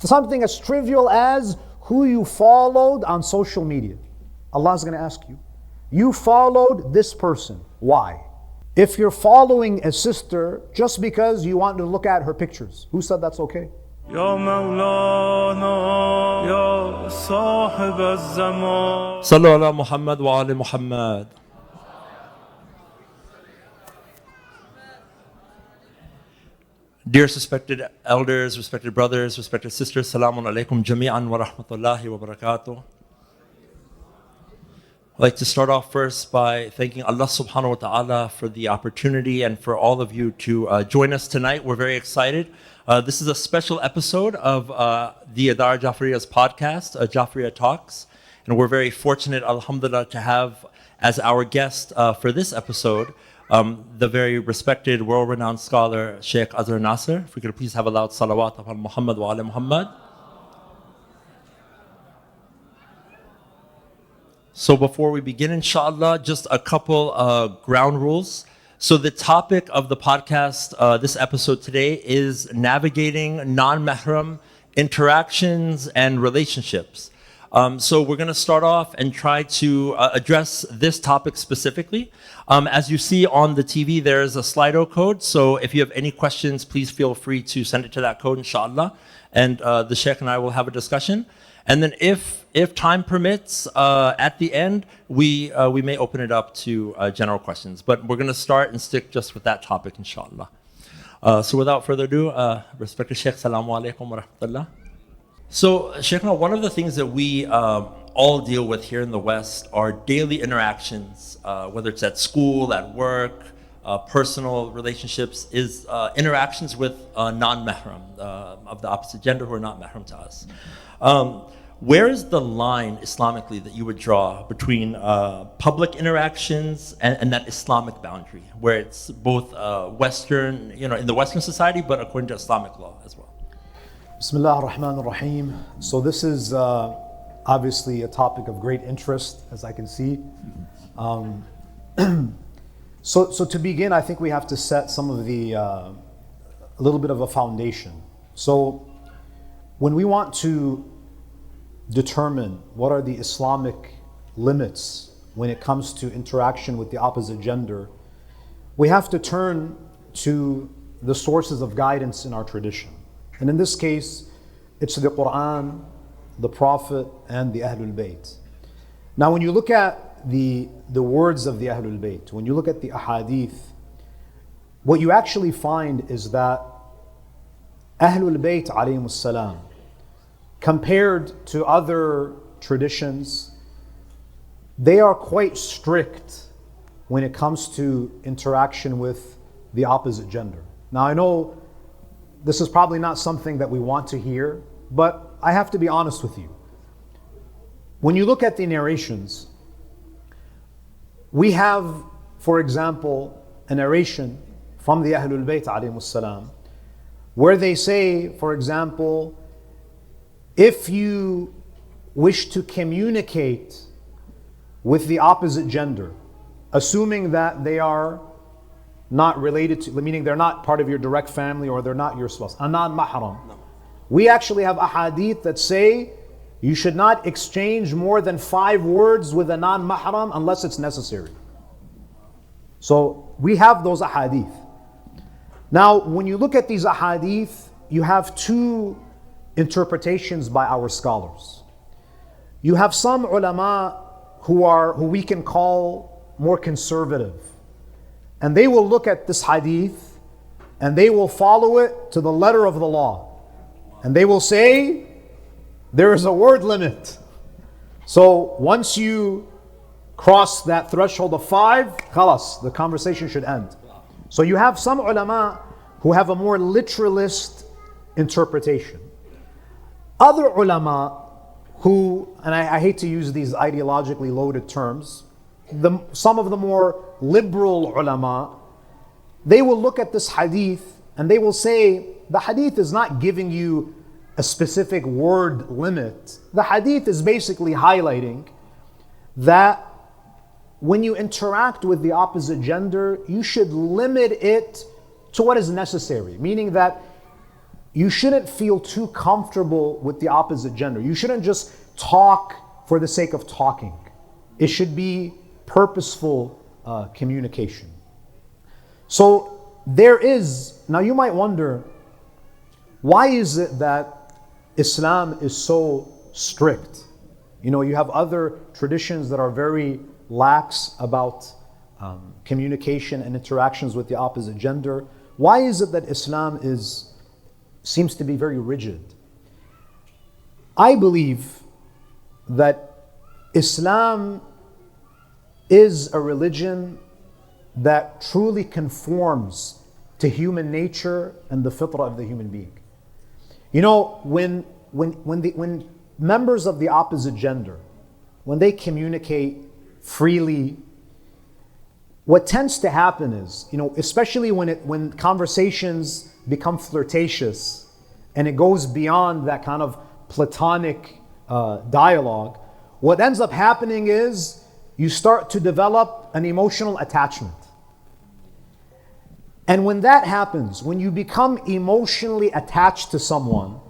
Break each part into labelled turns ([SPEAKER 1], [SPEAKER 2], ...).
[SPEAKER 1] Something as trivial as who you followed on social media. Allah is going to ask you. You followed this person. Why? If you're following a sister just because you want to look at her pictures, who said that's okay?
[SPEAKER 2] Ya Mawlana, Ya Sahib al-Zaman.
[SPEAKER 3] Sallu ala Muhammad wa ali Muhammad. Dear respected elders, respected brothers, respected sisters, Salamun alaikum jami'an wa rahmatullahi wa barakatuh. I'd like to start off first by thanking Allah subhanahu wa ta'ala for the opportunity and for all of you to join us tonight. We're very excited. This is a special episode of the Idara-e-Jaferia's podcast, Jaferia Talks. And we're very fortunate, alhamdulillah, to have as our guest for this episode the very respected, world-renowned scholar, Sheikh Azhar Nasser. If we could please have a loud salawat upon Muhammad wa ala Muhammad. So before we begin, inshallah, just a couple ground rules. So the topic of the podcast, this episode today, is navigating non-mahram interactions and relationships. So we're going to start off and try to address this topic specifically. As you see on the TV, there is a Slido code. So if you have any questions, please feel free to send it to that code, inshallah. And the Sheikh and I will have a discussion. And then if time permits, at the end, we may open it up to general questions. But we're going to start and stick just with that topic, inshallah. So without further ado, respected Sheikh, Assalamu alaikum wa rahmatullah. So, Sheikh, one of the things that we all deal with here in the West are daily interactions, whether it's at school, at work, personal relationships, is interactions with non-mahram, of the opposite gender who are not mahram to us. Where is the line Islamically that you would draw between public interactions and that Islamic boundary, where it's both Western, in the Western society, but according to Islamic law as well?
[SPEAKER 1] Bismillah ar-Rahman ar-Rahim. So this is obviously a topic of great interest, as I can see. So to begin, I think we have to set some of a little bit of a foundation. So when we want to determine what are the Islamic limits when it comes to interaction with the opposite gender, we have to turn to the sources of guidance in our tradition. And in this case, it's the Quran, the Prophet, and the Ahlul Bayt. Now, when you look at the words of the Ahlul Bayt, when you look at the ahadith, what you actually find is that Ahlul Bayt alayhimus salam, compared to other traditions, they are quite strict when it comes to interaction with the opposite gender. Now, I know this is probably not something that we want to hear, but I have to be honest with you. When you look at the narrations, we have, for example, a narration from the Ahlul Bayt alayhimus salam, where they say, for example, if you wish to communicate with the opposite gender, assuming that they are not related to, meaning they're not part of your direct family or they're not your spouse, a non-mahram. We actually have ahadith that say you should not exchange more than 5 words with a non-mahram unless it's necessary. So we have those ahadith. Now, when you look at these ahadith, you have 2 interpretations by our scholars. You have some ulama who we can call more conservative. And they will look at this hadith and they will follow it to the letter of the law. And they will say, there is a word limit. So once you cross that threshold of 5, khalas, the conversation should end. So you have some ulama who have a more literalist interpretation. Other ulama who, and I hate to use these ideologically loaded terms, some of the more liberal ulama, they will look at this hadith and they will say, the hadith is not giving you a specific word limit. The hadith is basically highlighting that when you interact with the opposite gender, you should limit it to what is necessary. Meaning that you shouldn't feel too comfortable with the opposite gender. You shouldn't just talk for the sake of talking. It should be purposeful communication. So there is, now you might wonder, why is it that Islam is so strict? You know, you have other traditions that are very lax about communication and interactions with the opposite gender. Why is it that Islam seems to be very rigid? I believe that Islam is a religion that truly conforms to human nature and the fitrah of the human being. You know, when members of the opposite gender, when they communicate freely, what tends to happen is, you know, especially when conversations become flirtatious and it goes beyond that kind of platonic dialogue, what ends up happening is you start to develop an emotional attachment. And when that happens, when you become emotionally attached to someone,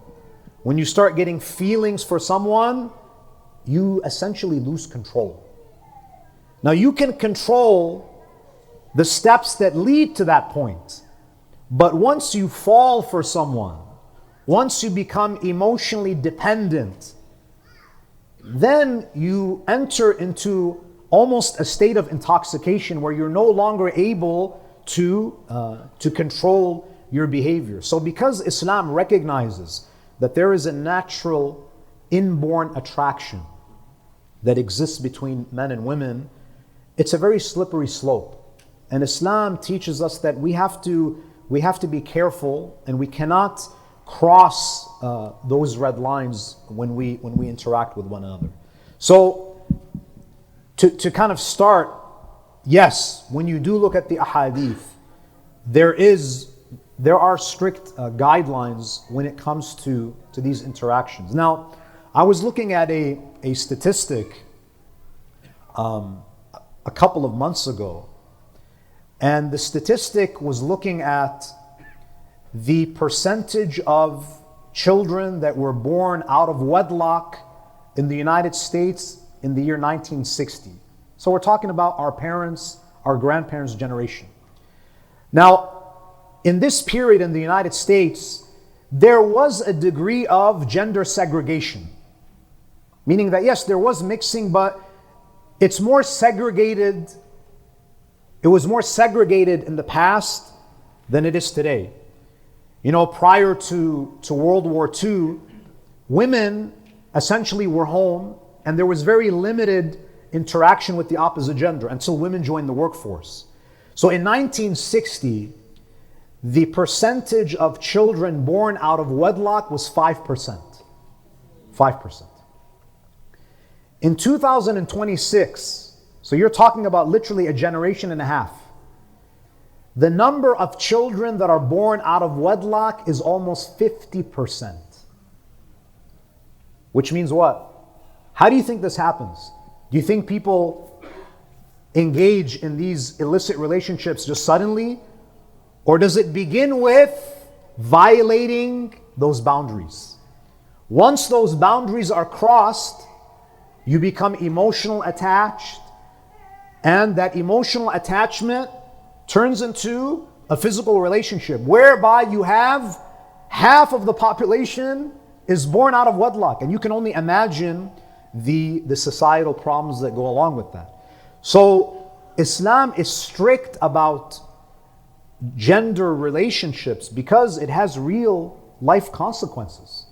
[SPEAKER 1] when you start getting feelings for someone, you essentially lose control. Now you can control the steps that lead to that point, but once you fall for someone, once you become emotionally dependent, then you enter into almost a state of intoxication where you're no longer able to control your behavior. So because Islam recognizes that there is a natural inborn attraction that exists between men and women, it's a very slippery slope. And Islam teaches us that we have to be careful, and we cannot cross those red lines when we interact with one another. So to kind of start, yes, when you do look at the ahadith, there are strict guidelines when it comes to these interactions. Now, I was looking at a statistic a couple of months ago, and the statistic was looking at the percentage of children that were born out of wedlock in the United States in the year 1960. So we're talking about our parents, our grandparents' generation. Now, in this period in the United States, there was a degree of gender segregation. Meaning that yes, there was mixing, but it's more segregated. It was more segregated in the past than it is today. You know, prior to World War II, women essentially were home, and there was very limited interaction with the opposite gender until women joined the workforce. So in 1960, the percentage of children born out of wedlock was 5%. 5%. In 2026, so you're talking about literally a generation and a half, the number of children that are born out of wedlock is almost 50%. Which means what? How do you think this happens? Do you think people engage in these illicit relationships just suddenly? Or does it begin with violating those boundaries? Once those boundaries are crossed, you become emotional attached, and that emotional attachment turns into a physical relationship whereby you have half of the population is born out of wedlock, and you can only imagine the societal problems that go along with that. So Islam is strict about gender relationships because it has real life consequences.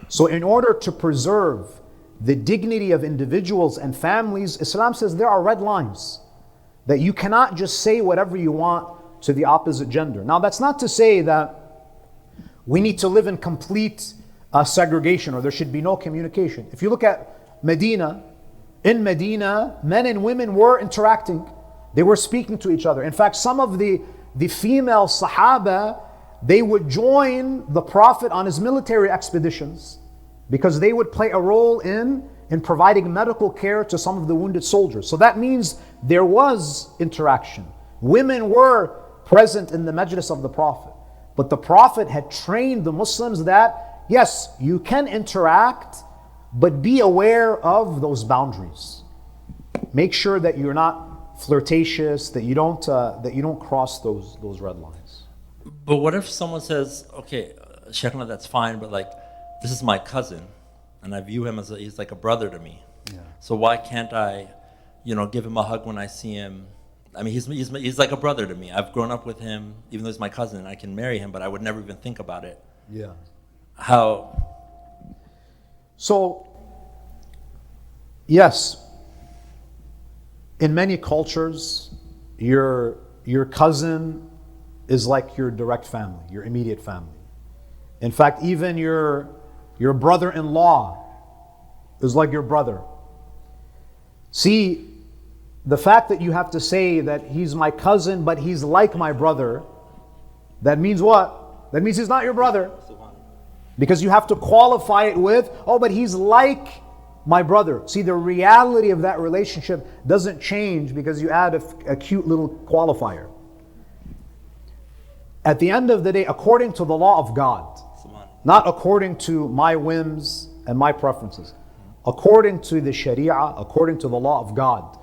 [SPEAKER 1] So in order to preserve the dignity of individuals and families, Islam says there are red lines, that you cannot just say whatever you want to the opposite gender. Now, that's not to say that we need to live in complete segregation or there should be no communication. If you look at Medina, in Medina, men and women were interacting. They were speaking to each other. In fact, some of the female Sahaba, they would join the Prophet on his military expeditions because they would play a role in providing medical care to some of the wounded soldiers. So that means there was interaction. Women were present in the majlis of the Prophet. But the Prophet had trained the Muslims that, yes, you can interact, but be aware of those boundaries. Make sure that you're not flirtatious, that you don't cross those red lines.
[SPEAKER 3] But what if someone says, okay, Sheikhna, that's fine, but like, this is my cousin, and I view him as he's like a brother to me.
[SPEAKER 1] Yeah.
[SPEAKER 3] So why can't I, give him a hug when I see him? I mean, he's like a brother to me. I've grown up with him, even though he's my cousin, and I can marry him, but I would never even think about it.
[SPEAKER 1] Yeah.
[SPEAKER 3] How?
[SPEAKER 1] So, yes, in many cultures, your cousin is like your direct family, your immediate family. In fact, even your brother-in-law is like your brother. See, the fact that you have to say that he's my cousin, but he's like my brother, that means what? That means he's not your brother. Because you have to qualify it with, oh, but he's like my brother. See, the reality of that relationship doesn't change because you add a cute little qualifier. At the end of the day, according to the law of God, not according to my whims and my preferences, according to the Sharia, according to the law of God.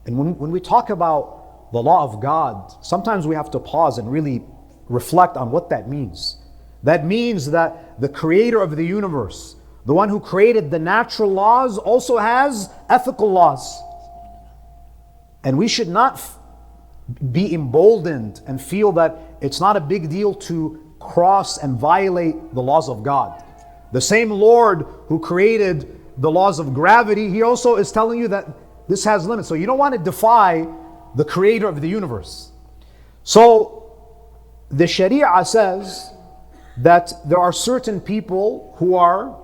[SPEAKER 1] And when we talk about the law of God, sometimes we have to pause and really reflect on what that means. That means that the creator of the universe, the one who created the natural laws, also has ethical laws. And we should not be emboldened and feel that it's not a big deal to cross and violate the laws of God. The same Lord who created the laws of gravity, He also is telling you that this has limits. So you don't want to defy the creator of the universe. So the Sharia says that there are certain people who are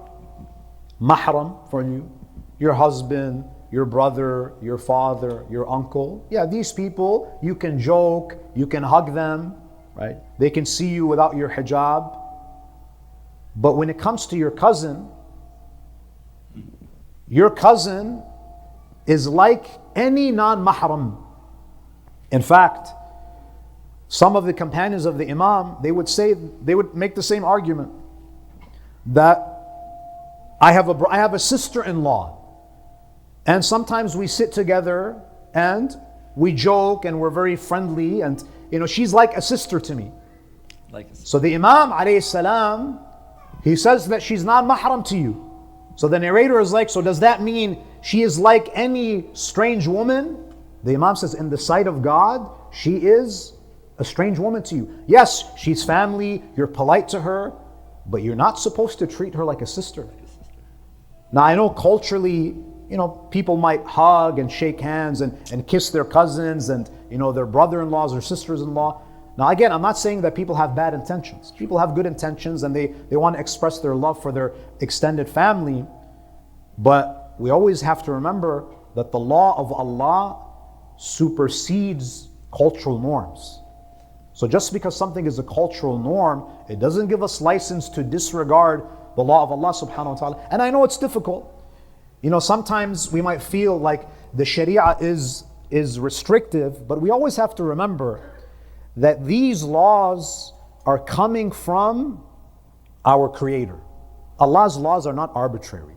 [SPEAKER 1] mahram for you, your husband, your brother, your father, your uncle. Yeah, these people, you can joke, you can hug them, right? They can see you without your hijab. But when it comes to your cousin is like any non-mahram. In fact, some of the companions of the Imam, they would make the same argument that I have a sister-in-law, and sometimes we sit together and we joke and we're very friendly, and she's like a sister to me. So the Imam alayhi salam, he says that she's not mahram to you. So the narrator is like, so does that mean she is like any strange woman? The Imam says, in the sight of God, she is a strange woman to you. Yes, she's family, you're polite to her, but you're not supposed to treat her like a sister. Now I know culturally, people might hug and shake hands and kiss their cousins and their brother-in-laws or sisters-in-law. Now again, I'm not saying that people have bad intentions. People have good intentions and they want to express their love for their extended family. But we always have to remember that the law of Allah supersedes cultural norms. So just because something is a cultural norm, it doesn't give us license to disregard the law of Allah subhanahu wa ta'ala. And I know it's difficult. Sometimes we might feel like the Sharia is restrictive, but we always have to remember that these laws are coming from our Creator. Allah's laws are not arbitrary.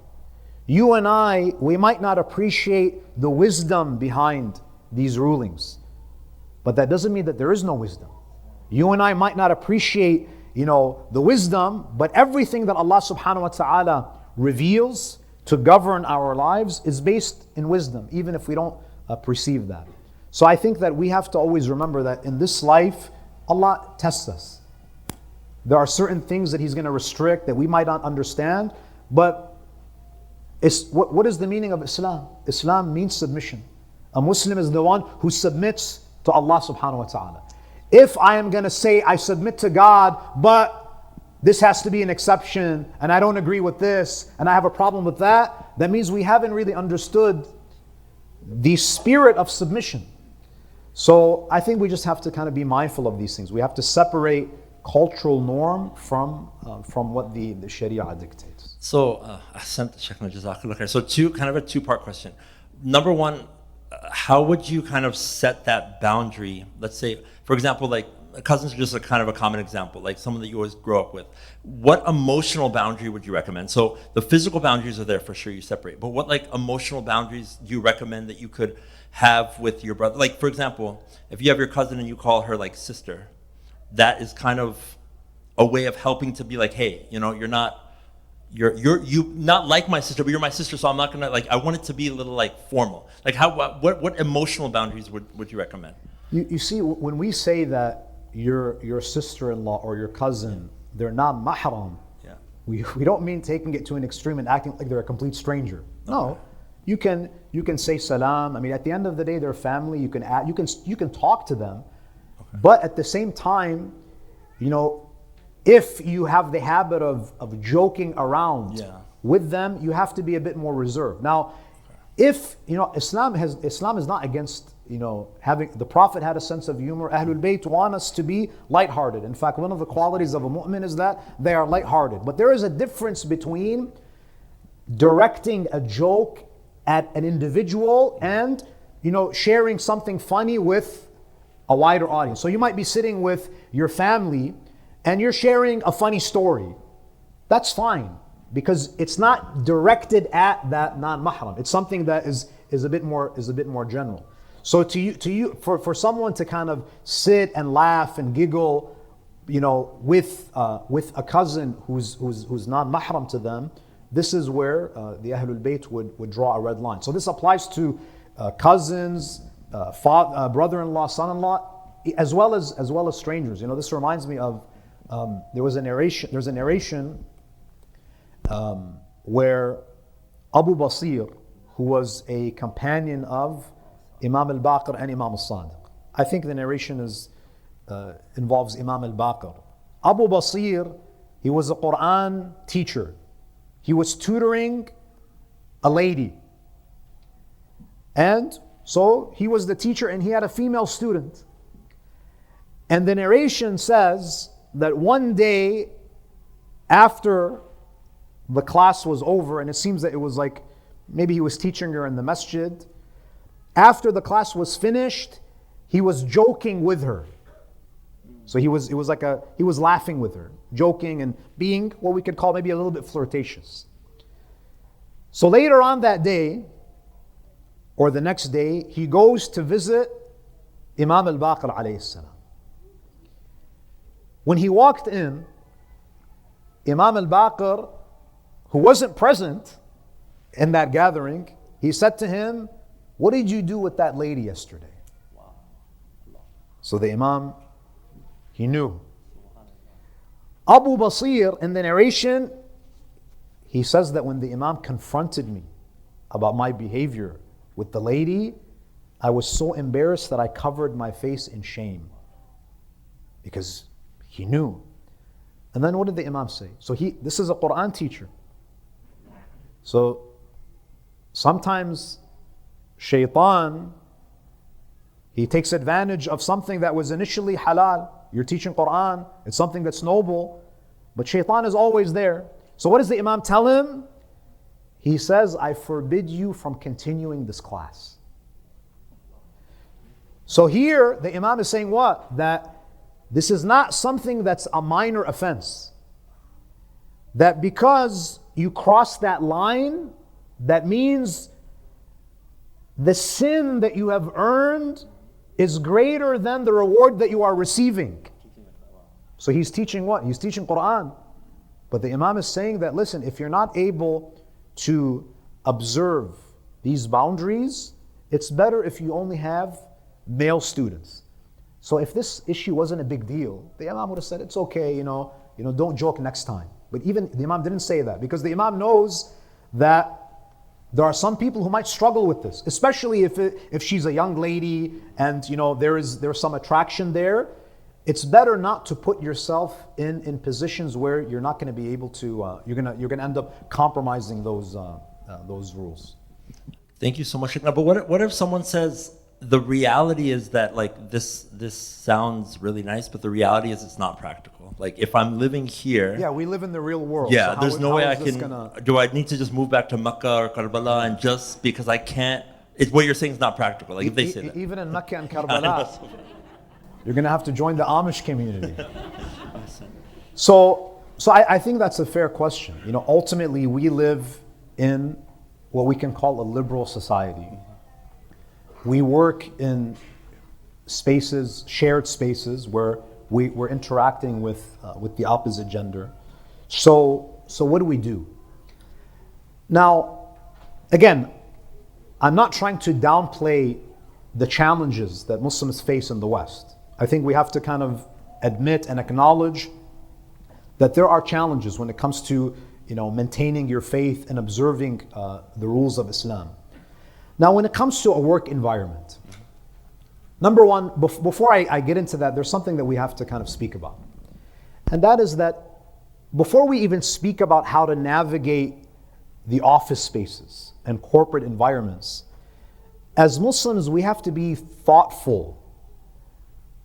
[SPEAKER 1] You and I, we might not appreciate the wisdom behind these rulings, but that doesn't mean that there is no wisdom. You and I might not appreciate, the wisdom, but everything that Allah subhanahu wa ta'ala reveals to govern our lives is based in wisdom, even if we don't perceive that. So I think that we have to always remember that in this life, Allah tests us. There are certain things that He's going to restrict that we might not understand, but what is the meaning of Islam? Islam means submission. A Muslim is the one who submits to Allah subhanahu wa ta'ala. If I am going to say I submit to God, but this has to be an exception, and I don't agree with this, and I have a problem with that, that means we haven't really understood the spirit of submission. So I think we just have to kind of be mindful of these things. We have to separate cultural norm from what the Sharia dictates.
[SPEAKER 3] So, Ahsant, Sheikhna, Jazakallah khair. So a two-part question. Number one, how would you kind of set that boundary? Let's say, for example, like cousins are just a kind of a common example, like someone that you always grow up with. What emotional boundary would you recommend? So the physical boundaries are there for sure, you separate. But what like emotional boundaries do you recommend that you could have with your brother? Like, for example, if you have your cousin and you call her like sister, that is kind of a way of helping to be like, hey, you know, you're not like my sister, but you're my sister, so I'm not gonna like. I want it to be a little like formal. Like, what emotional boundaries would you recommend?
[SPEAKER 1] You see, when we say that your sister-in-law or your cousin, they're not mahram,
[SPEAKER 3] Yeah.
[SPEAKER 1] we don't mean taking it to an extreme and acting like they're a complete stranger. No, you can say salam. I mean, at the end of the day, they're family. You can talk to them, but at the same time, you know, if you have the habit of joking around with them, you have to be a bit more reserved. Now, if you know, Islam is not against, you know, having, the Prophet had a sense of humor. Ahlul Bayt want us to be lighthearted. In fact, one of the qualities of a mu'min is that they are lighthearted. But there is a difference between directing a joke at an individual and, you know, sharing something funny with a wider audience. So you might be sitting with your family and you're sharing a funny story. That's fine, because it's not directed at that non-mahram. It's something that is a bit more general. So for someone to kind of sit and laugh and giggle, you know, with a cousin who's non-mahram to them, this is where the Ahlul Bayt would draw a red line. So this applies to cousins, brother-in-law, son-in-law, as well as strangers. You know, this reminds me of there's a narration where Abu Basir, who was a companion of Imam al-Baqir and Imam al-Sadiq. I think the narration involves Imam al-Baqir. Abu Basir, he was a Quran teacher. He was tutoring a lady. And so he was the teacher and he had a female student. And the narration says that one day after the class was over, and it seems that it was like maybe he was teaching her in the masjid, after the class was finished, he was joking with her. So he was laughing with her, joking and being what we could call maybe a little bit flirtatious. So later on that day, or the next day, he goes to visit Imam al-Baqir alayhi salam. When he walked in, Imam al-Baqir, who wasn't present in that gathering, he said to him, "What did you do with that lady yesterday?" So the Imam, he knew. Abu Basir, in the narration, he says that when the Imam confronted me about my behavior with the lady, I was so embarrassed that I covered my face in shame, because he knew. And then what did the Imam say? So this is a Quran teacher. So sometimes Shaitan, he takes advantage of something that was initially halal. You're teaching Quran, it's something that's noble, but Shaitan is always there. So what does the Imam tell him? He says, "I forbid you from continuing this class." So here the Imam is saying what? That this is not something that's a minor offense. That because you cross that line, that means the sin that you have earned is greater than the reward that you are receiving. So he's teaching what? He's teaching Quran. But the Imam is saying that, listen, if you're not able to observe these boundaries, it's better if you only have male students. So if this issue wasn't a big deal, the Imam would have said, it's okay, you know, don't joke next time. But even the Imam didn't say that, because the Imam knows that there are some people who might struggle with this, especially if she's a young lady and, you know, there's some attraction there. It's better not to put yourself in positions where you're not going to be able to. You're gonna end up compromising those rules.
[SPEAKER 3] Thank you so much, Sheikh. But what if someone says the reality is that like this sounds really nice, but the reality is it's not practical. Like if I'm living here,
[SPEAKER 1] yeah, we live in the real world.
[SPEAKER 3] Yeah,
[SPEAKER 1] so
[SPEAKER 3] there's no way I can. Do I need to just move back to Mecca or Karbala and just because I can't? It's what you're saying is not practical. Like if they say that,
[SPEAKER 1] even in Mecca and Karbala. You're going to have to join the Amish community. So I think that's a fair question. You know, ultimately we live in what we can call a liberal society. We work in spaces, shared spaces, where we're interacting with the opposite gender. So what do we do? Now, again, I'm not trying to downplay the challenges that Muslims face in the West. I think we have to kind of admit and acknowledge that there are challenges when it comes to, you know, maintaining your faith and observing the rules of Islam. Now, when it comes to a work environment, number one, before I get into that, there's something that we have to kind of speak about. And that is that before we even speak about how to navigate the office spaces and corporate environments, as Muslims, we have to be thoughtful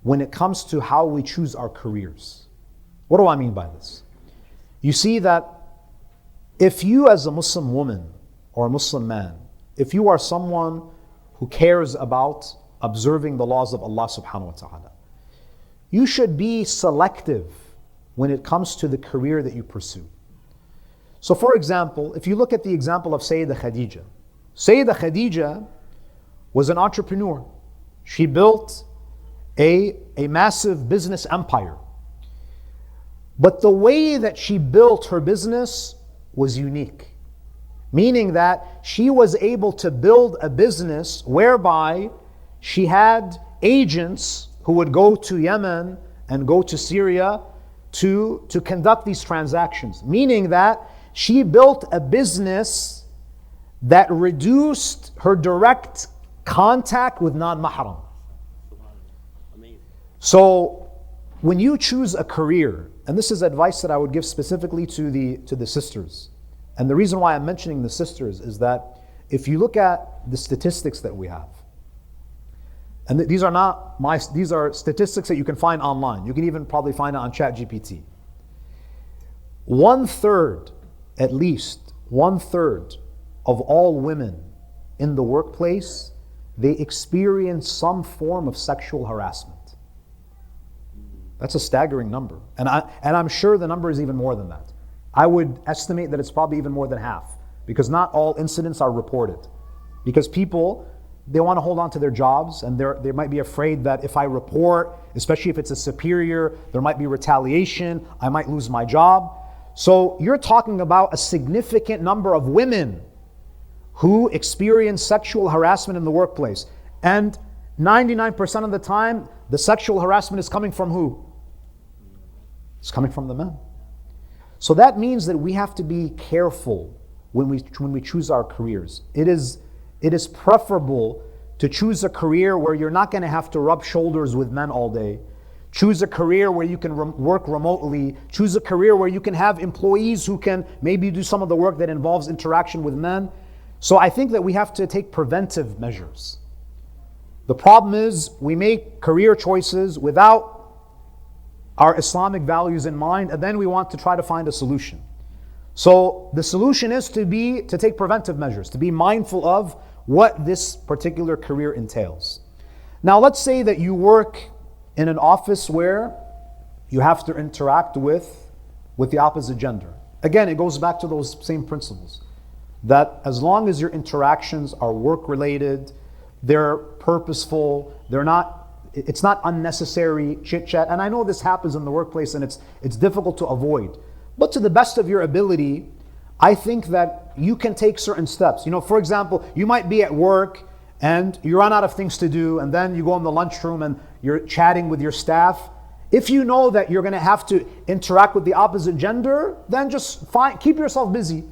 [SPEAKER 1] when it comes to how we choose our careers. What do I mean by this? You see that if you as a Muslim woman or a Muslim man, if you are someone who cares about observing the laws of Allah subhanahu wa ta'ala, you should be selective when it comes to the career that you pursue. So for example, if you look at the example of Sayyidah Khadija. Sayyidah Khadija was an entrepreneur. She built a massive business empire. But the way that she built her business was unique. Meaning that she was able to build a business whereby she had agents who would go to Yemen and go to Syria to conduct these transactions. Meaning that she built a business that reduced her direct contact with non-mahram. So when you choose a career, and this is advice that I would give specifically to the sisters, and the reason why I'm mentioning the sisters is that if you look at the statistics that we have, and these are statistics that you can find online. You can even probably find it on ChatGPT. 1/3, at least 1/3 of all women in the workplace, they experience some form of sexual harassment. That's a staggering number. And I'm sure the number is even more than that. I would estimate that it's probably even more than half, because not all incidents are reported. Because people, they want to hold on to their jobs, and they might be afraid that if I report, especially if it's a superior, there might be retaliation, I might lose my job. So you're talking about a significant number of women who experience sexual harassment in the workplace. And 99% of the time, the sexual harassment is coming from who? It's coming from the men. So that means that we have to be careful when we choose our careers. It is preferable to choose a career where you're not going to have to rub shoulders with men all day. Choose a career where you can work remotely. Choose a career where you can have employees who can maybe do some of the work that involves interaction with men. So I think that we have to take preventive measures. The problem is we make career choices without our Islamic values in mind, and then we want to try to find a solution. So the solution is to take preventive measures, to be mindful of what this particular career entails. Now let's say that you work in an office where you have to interact with the opposite gender. Again, it goes back to those same principles, that as long as your interactions are work-related, they're purposeful, it's not unnecessary chit-chat. And I know this happens in the workplace and it's difficult to avoid. But to the best of your ability, I think that you can take certain steps. You know, for example, you might be at work and you run out of things to do, and then you go in the lunchroom and you're chatting with your staff. If you know that you're going to have to interact with the opposite gender, then just keep yourself busy.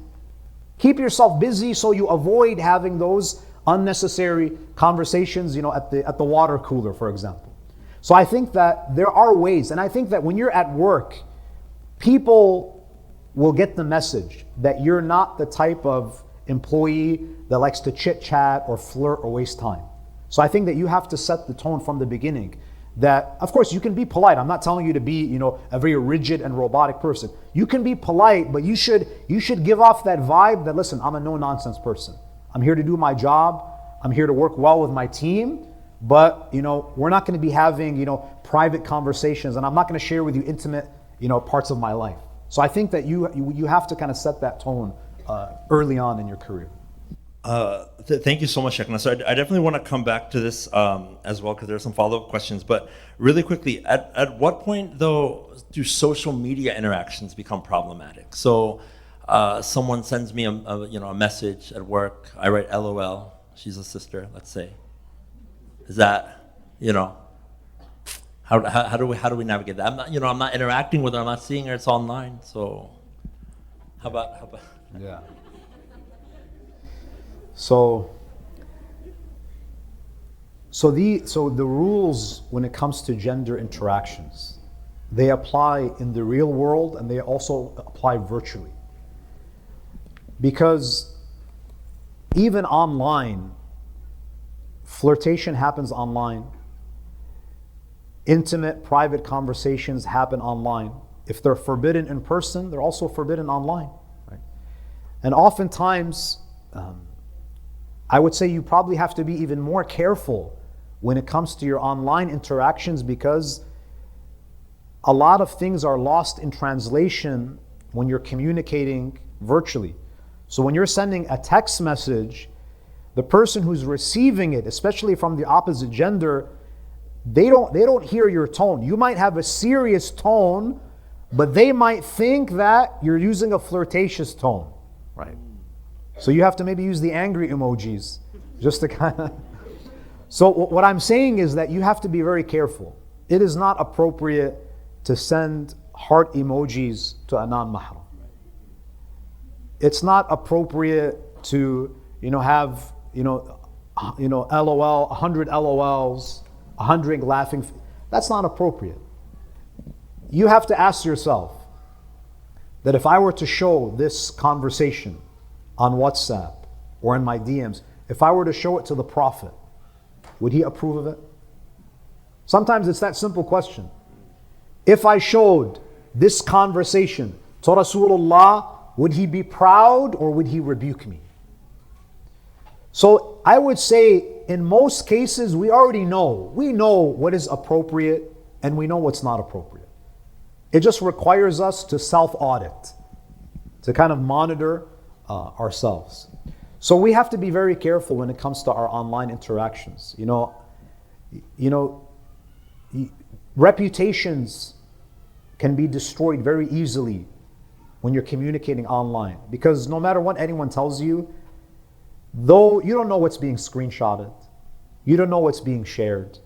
[SPEAKER 1] Keep yourself busy so you avoid having those unnecessary conversations, you know, at the water cooler, for example. So I think that there are ways, and I think that when you're at work, people will get the message that you're not the type of employee that likes to chit-chat or flirt or waste time. So I think that you have to set the tone from the beginning. That, of course, you can be polite. I'm not telling you to be, you know, a very rigid and robotic person. You can be polite, but you should give off that vibe that, listen, I'm a no-nonsense person. I'm here to do my job. I'm here to work well with my team. but we're not going to be having private conversations, and I'm not going to share with you intimate parts of my life. So I think that you have to kind of set that tone early on in your career.
[SPEAKER 3] Thank you so much, Sheikh Nasser. I definitely want to come back to this as well, because there are some follow-up questions. But really quickly, at what point, though, do social media interactions become problematic? So someone sends me a message at work. I write LOL. She's a sister, let's say. Is that, how do we navigate that? I'm not interacting with her. I'm not seeing her. It's online. So how about?
[SPEAKER 1] Yeah. So the rules when it comes to gender interactions, they apply in the real world and they also apply virtually. Because even online, flirtation happens online. Intimate, private conversations happen online. If they're forbidden in person, they're also forbidden online. Right? And oftentimes, I would say you probably have to be even more careful when it comes to your online interactions, because a lot of things are lost in translation when you're communicating virtually. So when you're sending a text message, the person who's receiving it, especially from the opposite gender, they don't hear your tone. You might have a serious tone, but they might think that you're using a flirtatious tone, right? So you have to maybe use the angry emojis just to kind of... So what I'm saying is that you have to be very careful. It is not appropriate to send heart emojis to a non-mahram. It's not appropriate to have LOL, 100 LOLs, 100 laughing. That's not appropriate. You have to ask yourself that if I were to show this conversation on WhatsApp or in my DMs, if I were to show it to the Prophet, would he approve of it? Sometimes it's that simple question. If I showed this conversation to Rasulullah, would he be proud or would he rebuke me? So I would say in most cases we already know. We know what is appropriate and we know what's not appropriate. It just requires us to self-audit, to kind of monitor ourselves. So we have to be very careful when it comes to our online interactions. Reputations can be destroyed very easily when you're communicating online, because no matter what anyone tells you, though you don't know what's being screenshotted, you don't know what's being shared.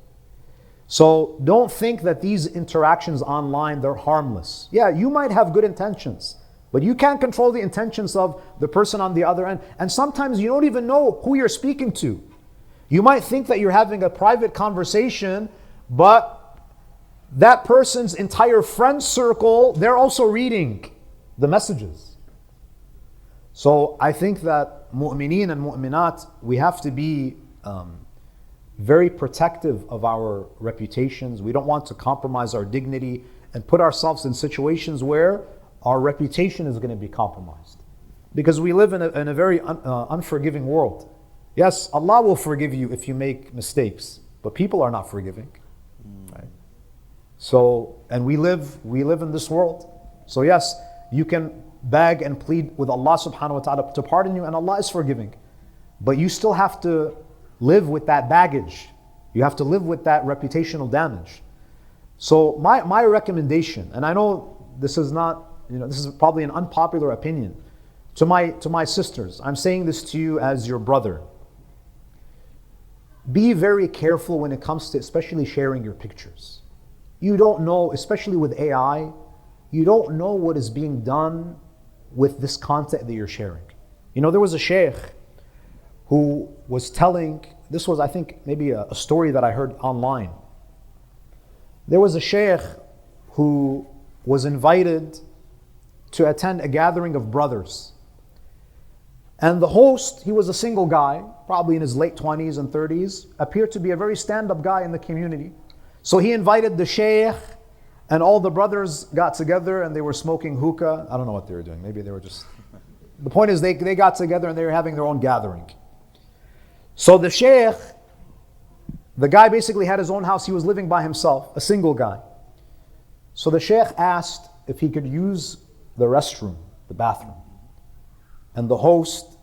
[SPEAKER 1] So don't think that these interactions online, they're harmless. Yeah, you might have good intentions, but you can't control the intentions of the person on the other end. And sometimes you don't even know who you're speaking to. You might think that you're having a private conversation, but that person's entire friend circle, they're also reading the messages. So I think that mu'mineen and mu'minat, we have to be very protective of our reputations. We don't want to compromise our dignity and put ourselves in situations where our reputation is going to be compromised. Because we live in a very unforgiving world. Yes, Allah will forgive you if you make mistakes, but people are not forgiving. Right? So, and we live in this world. So yes, you can beg and plead with Allah subhanahu wa ta'ala to pardon you, and Allah is forgiving. But you still have to live with that baggage. You have to live with that reputational damage. So my recommendation, and I know this is not, this is probably an unpopular opinion, to my sisters, I'm saying this to you as your brother. Be very careful when it comes to especially sharing your pictures. You don't know, especially with AI, you don't know what is being done with this content that you're sharing. There was a sheikh who was telling, this was I think maybe a story that I heard online. There was a sheikh who was invited to attend a gathering of brothers. And the host, he was a single guy, probably in his late 20s and 30s, appeared to be a very stand-up guy in the community. So he invited the sheikh, and all the brothers got together and they were smoking hookah. I don't know what they were doing. Maybe they were just... The point is they got together and they were having their own gathering. So the sheikh The guy basically had his own house. He was living by himself, a single guy. So the sheikh asked if he could use the restroom, the bathroom. And the host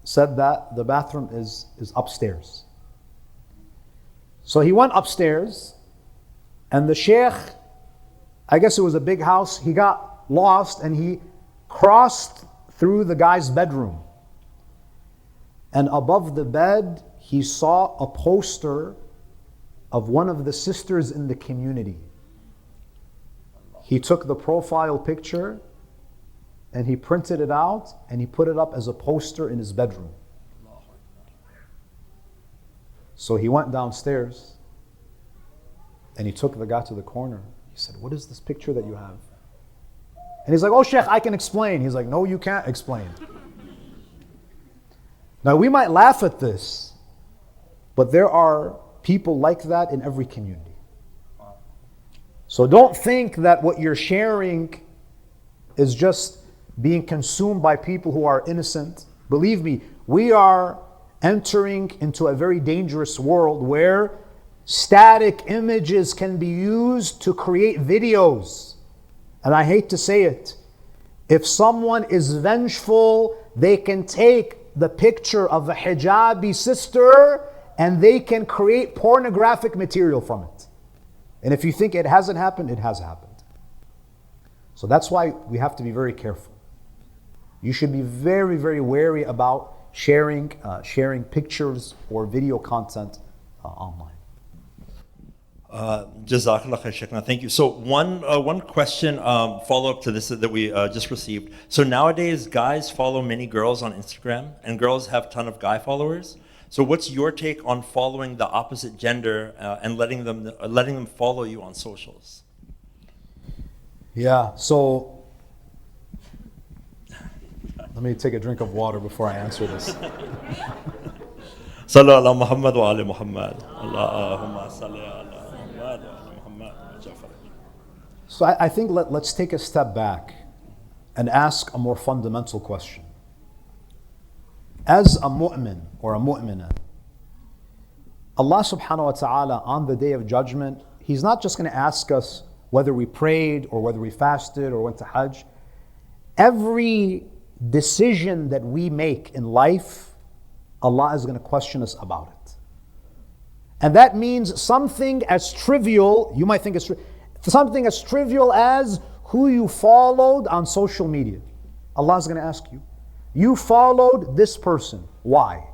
[SPEAKER 1] said that the bathroom is upstairs. So he went upstairs, and the sheikh, I guess it was a big house, he got lost and he crossed through the guy's bedroom. And above the bed, he saw a poster of one of the sisters in the community. He took the profile picture and he printed it out and he put it up as a poster in his bedroom. So he went downstairs and he took the guy to the corner. He said, "What is this picture that you have?" And he's like, "Oh, Sheikh, I can explain." He's like, "No, you can't explain." Now, we might laugh at this, but there are people like that in every community. So don't think that what you're sharing is just being consumed by people who are innocent. Believe me, we are entering into a very dangerous world where static images can be used to create videos. And I hate to say it, if someone is vengeful, they can take the picture of a hijabi sister and they can create pornographic material from it. And if you think it hasn't happened, it has happened. So that's why we have to be very careful. You should be very, very wary about sharing pictures or video content online.
[SPEAKER 3] Jazakallah khair, Shaykhna. Thank you. So one question, follow-up to this that we just received. So nowadays, guys follow many girls on Instagram, and girls have a ton of guy followers. So what's your take on following the opposite gender and letting them follow you on socials?
[SPEAKER 1] Yeah, so let me take a drink of water before I answer this.
[SPEAKER 3] Sallu ala Muhammad wa ali Muhammad. Allahumma salli ala Muhammad wa ali Muhammad. Jaferia.
[SPEAKER 1] So I think let's take a step back and ask a more fundamental question. As a mu'min or a mu'mina, Allah subhanahu wa ta'ala on the day of judgment, He's not just going to ask us whether we prayed or whether we fasted or went to Hajj. Every decision that we make in life, Allah is going to question us about it. And that means something as trivial, you might think it's something as trivial as who you followed on social media. Allah is going to ask you. You followed this person. Why?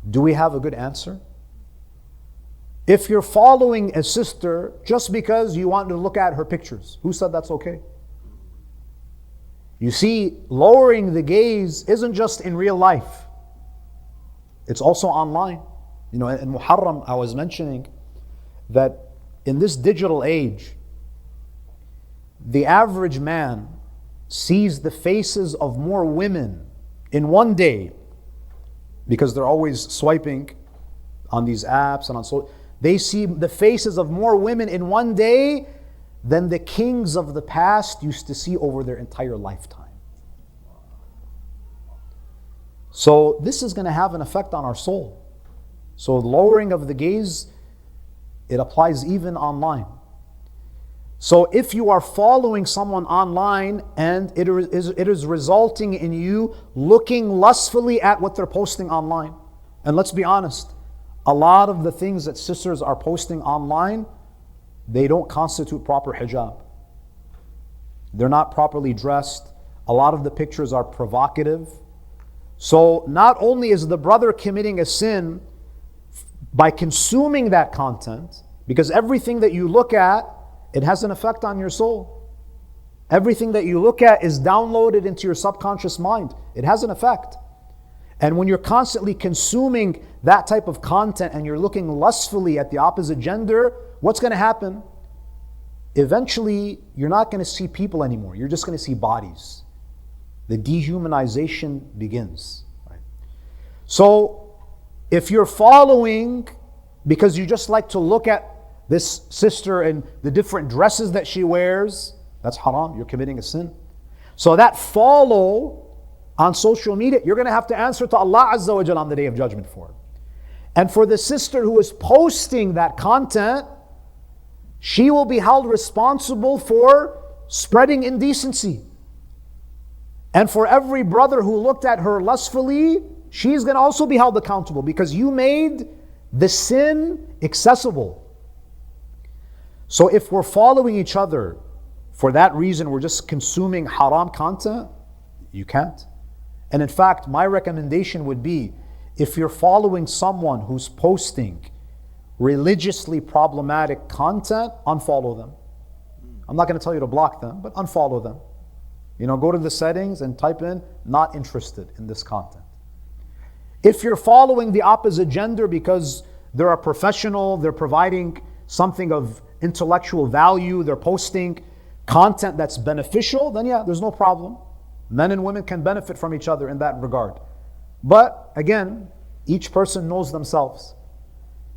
[SPEAKER 1] Do we have a good answer? If you're following a sister just because you want to look at her pictures, who said that's okay? You see, lowering the gaze isn't just in real life. It's also online. You know, in Muharram, I was mentioning that in this digital age, the average man sees the faces of more women in one day because they're always swiping on these apps and on so they see the faces of more women in one day than the kings of the past used to see over their entire lifetime. So this is going to have an effect on our soul. So lowering of the gaze, it applies even online. So if you are following someone online and it is resulting in you looking lustfully at what they're posting online, and let's be honest, a lot of the things that sisters are posting online, they don't constitute proper hijab. They're not properly dressed. A lot of the pictures are provocative. So not only is the brother committing a sin by consuming that content, because everything that you look at, it has an effect on your soul. Everything that you look at is downloaded into your subconscious mind. It has an effect. And when you're constantly consuming that type of content and you're looking lustfully at the opposite gender, what's going to happen? Eventually, you're not going to see people anymore. You're just going to see bodies. The dehumanization begins. Right? So, if you're following because you just like to look at this sister and the different dresses that she wears, that's haram. You're committing a sin. So that follow on social media, you're going to have to answer to Allah Azza wa Jalla on the Day of Judgment for it. And for the sister who is posting that content, she will be held responsible for spreading indecency. And for every brother who looked at her lustfully, she's going to also be held accountable because you made the sin accessible. So if we're following each other for that reason, we're just consuming haram content, you can't. And in fact, my recommendation would be, if you're following someone who's posting religiously problematic content, unfollow them. I'm not going to tell you to block them, but unfollow them. Go to the settings and type in, not interested in this content. If you're following the opposite gender because they're a professional, they're providing something of intellectual value, they're posting content that's beneficial, then yeah, there's no problem. Men and women can benefit from each other in that regard. But again, each person knows themselves.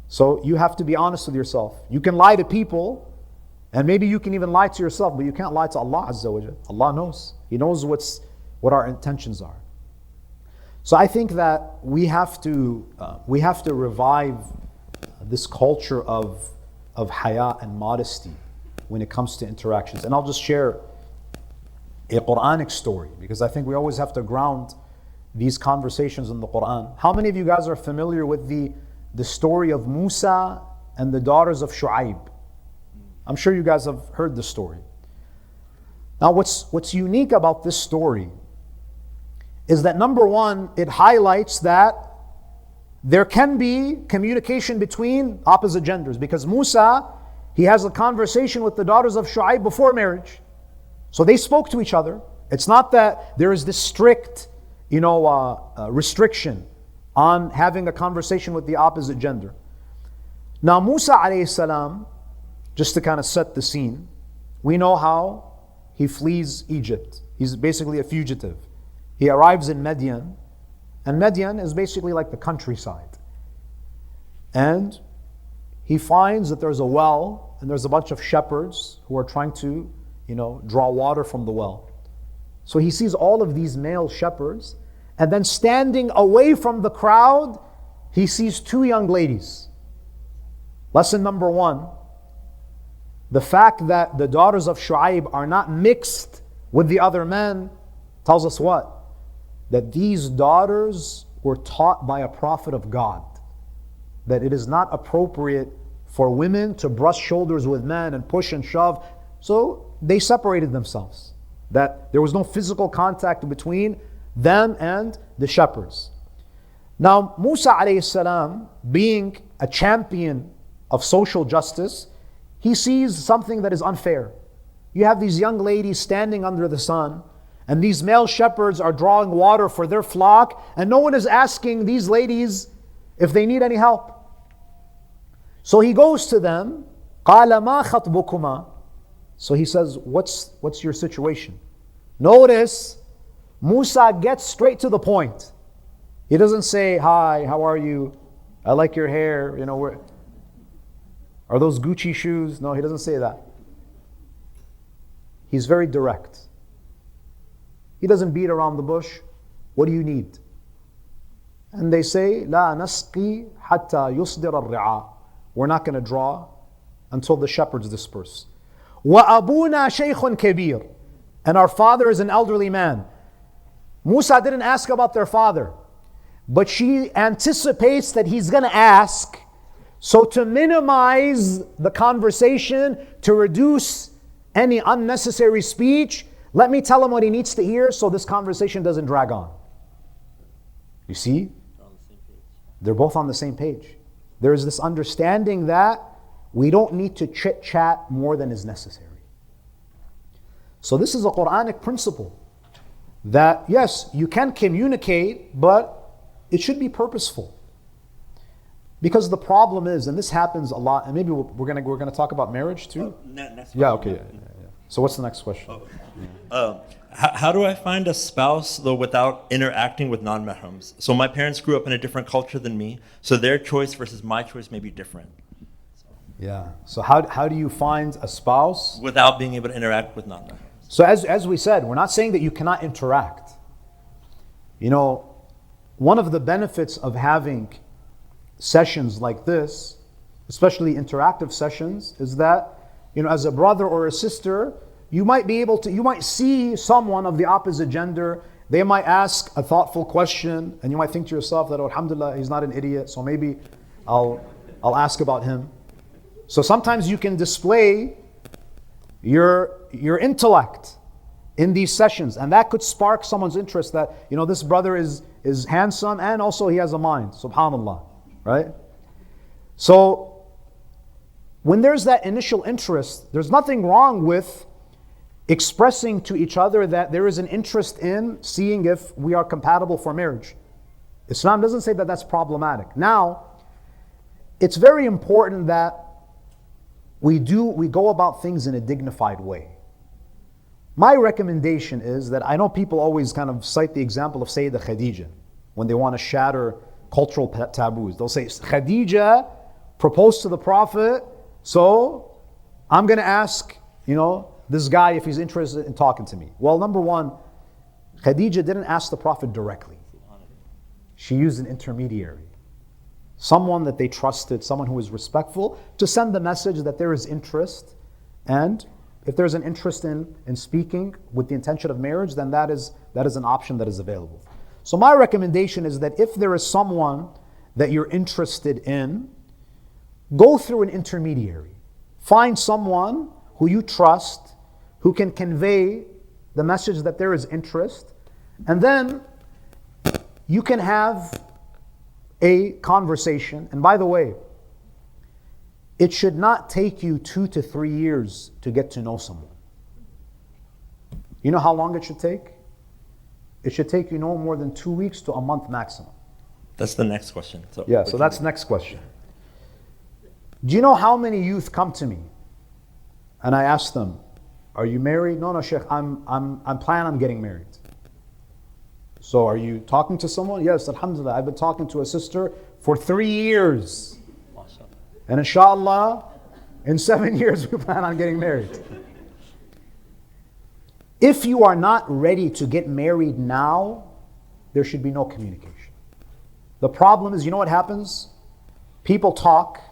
[SPEAKER 1] So you have to be honest with yourself. You can lie to people, and maybe you can even lie to yourself, but you can't lie to Allah Azza wa Jal. Allah knows. He knows what our intentions are. So I think that we have to revive this culture of haya and modesty when it comes to interactions. And I'll just share a Quranic story, because I think we always have to ground these conversations in the Quran. How many of you guys are familiar with the story of Musa and the daughters of Shu'aib? I'm sure you guys have heard the story. Now what's unique about this story is that, number one, it highlights that there can be communication between opposite genders, because Musa, he has a conversation with the daughters of Shu'aib before marriage. So they spoke to each other. It's not that there is this strict restriction on having a conversation with the opposite gender. Now Musa alayhi salam, just to kind of set the scene, we know how he flees Egypt. He's basically a fugitive. He arrives in Midian, and Midian is basically like the countryside. And he finds that there's a well, and there's a bunch of shepherds who are trying to, draw water from the well. So he sees all of these male shepherds, and then standing away from the crowd, he sees two young ladies. Lesson number one, the fact that the daughters of Shu'aib are not mixed with the other men tells us what? That these daughters were taught by a prophet of God that it is not appropriate for women to brush shoulders with men and push and shove. So they separated themselves. That there was no physical contact between them and the shepherds. Now Musa alayhi salam, being a champion of social justice, he sees something that is unfair. You have these young ladies standing under the sun, and these male shepherds are drawing water for their flock, and no one is asking these ladies if they need any help. So he goes to them, قَالَ مَا خَطْبُكُمَا. So he says, what's your situation? Notice, Musa gets straight to the point. He doesn't say, hi, how are you? I like your hair. Are those Gucci shoes? No, he doesn't say that. He's very direct. He doesn't beat around the bush. What do you need? And they say, لا نسقي حتى يصدر الرعاء. We're not going to draw until the shepherds disperse. وأبونا شيخ كبير. And our father is an elderly man. Musa didn't ask about their father, but she anticipates that he's going to ask. So to minimize the conversation, to reduce any unnecessary speech, let me tell him what he needs to hear so this conversation doesn't drag on. You see? They're both on the same page. There is this understanding that we don't need to chit-chat more than is necessary. So this is a Quranic principle that, yes, you can communicate, but it should be purposeful. Because the problem is, and this happens a lot, and maybe we're gonna talk about marriage too.
[SPEAKER 3] Next
[SPEAKER 1] yeah. Okay. Yeah. So what's the next question?
[SPEAKER 3] How do I find a spouse though without interacting with non-mahrams? So my parents grew up in a different culture than me, so their choice versus my choice may be different.
[SPEAKER 1] Yeah. So how do you find a spouse
[SPEAKER 3] without being able to interact with non-mahrams?
[SPEAKER 1] So as we said, we're not saying that you cannot interact. One of the benefits of having sessions like this, especially interactive sessions, is that, as a brother or a sister, you might see someone of the opposite gender. They might ask a thoughtful question, and you might think to yourself that, oh, alhamdulillah, he's not an idiot, so maybe I'll ask about him. So sometimes you can display your intellect in these sessions, and that could spark someone's interest that, this brother is handsome and also he has a mind, subhanallah, right? So when there's that initial interest, there's nothing wrong with expressing to each other that there is an interest in seeing if we are compatible for marriage. Islam doesn't say that that's problematic. Now, it's very important that we go about things in a dignified way. My recommendation is that, I know people always kind of cite the example of Sayyidah Khadija when they want to shatter cultural taboos. They'll say, Khadija proposed to the Prophet, so I'm going to ask, this guy if he's interested in talking to me. Well, number one, Khadija didn't ask the Prophet directly. She used an intermediary. Someone that they trusted, someone who was respectful, to send the message that there is interest, and if there's an interest in speaking with the intention of marriage, then that is an option that is available. So my recommendation is that if there is someone that you're interested in, go through an intermediary. Find someone who you trust, who can convey the message that there is interest, and then you can have a conversation. And by the way, it should not take you 2 to 3 years to get to know someone. You know how long it should take? It should take you no more than 2 weeks to a month maximum.
[SPEAKER 3] That's the next question.
[SPEAKER 1] So that's the next question. Do you know how many youth come to me and I ask them, are you married? No, Sheikh, I'm planning on getting married. So are you talking to someone? Yes, alhamdulillah, I've been talking to a sister for 3 years. And inshallah, in 7 years we plan on getting married. If you are not ready to get married now, there should be no communication. The problem is, you know what happens? People talk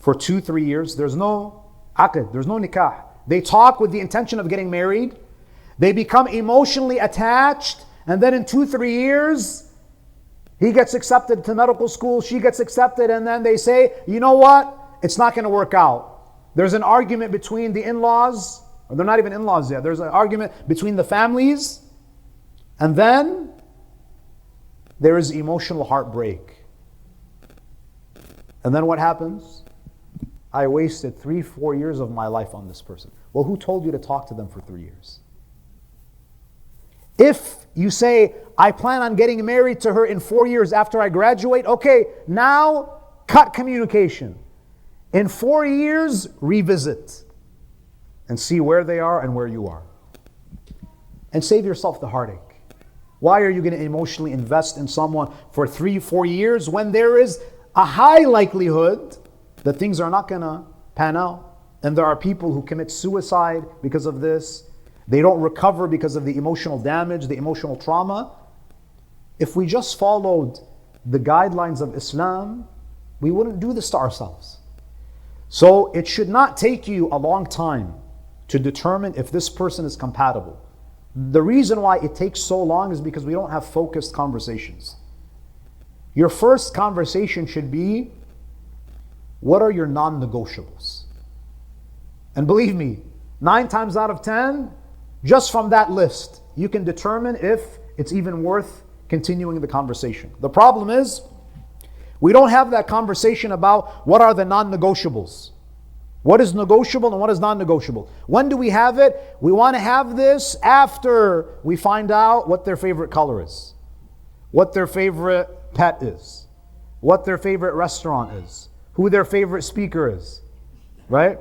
[SPEAKER 1] for 2-3 years. There's no aqd, there's no nikah. They talk with the intention of getting married. They become emotionally attached, and then in 2-3 years, he gets accepted to medical school, she gets accepted, and then they say, you know what? It's not going to work out. There's an argument between the in-laws, or they're not even in-laws yet. There's an argument between the families, and then there is emotional heartbreak. And then what happens? I wasted 3-4 years of my life on this person. Well, who told you to talk to them for 3 years? If you say, I plan on getting married to her in 4 years after I graduate, okay, now cut communication. In 4 years, revisit and see where they are and where you are. And save yourself the heartache. Why are you going to emotionally invest in someone for 3-4 years when there is a high likelihood that things are not going to pan out? And there are people who commit suicide because of this. They don't recover because of the emotional damage, the emotional trauma. If we just followed the guidelines of Islam, we wouldn't do this to ourselves. So it should not take you a long time to determine if this person is compatible. The reason why it takes so long is because we don't have focused conversations. Your first conversation should be, what are your non-negotiables? And believe me, 9 times out of 10, just from that list, you can determine if it's even worth continuing the conversation. The problem is, we don't have that conversation about what are the non-negotiables. What is negotiable and what is non-negotiable? When do we have it? We want to have this after we find out what their favorite color is, what their favorite pet is, what their favorite restaurant is, who their favorite speaker is, right?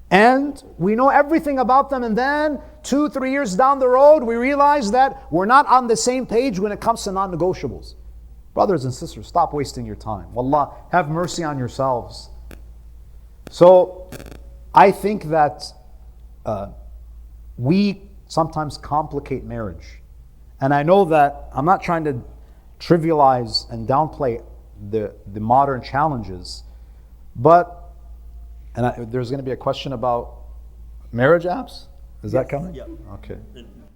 [SPEAKER 1] And we know everything about them, and then 2-3 years down the road, we realize that we're not on the same page when it comes to non-negotiables. Brothers and sisters, stop wasting your time. Wallah, have mercy on yourselves. So, I think that we sometimes complicate marriage. And I know that I'm not trying to trivialize and downplay the modern challenges. But, there's going to be a question about marriage apps? Is that coming?
[SPEAKER 3] Yeah.
[SPEAKER 1] Okay.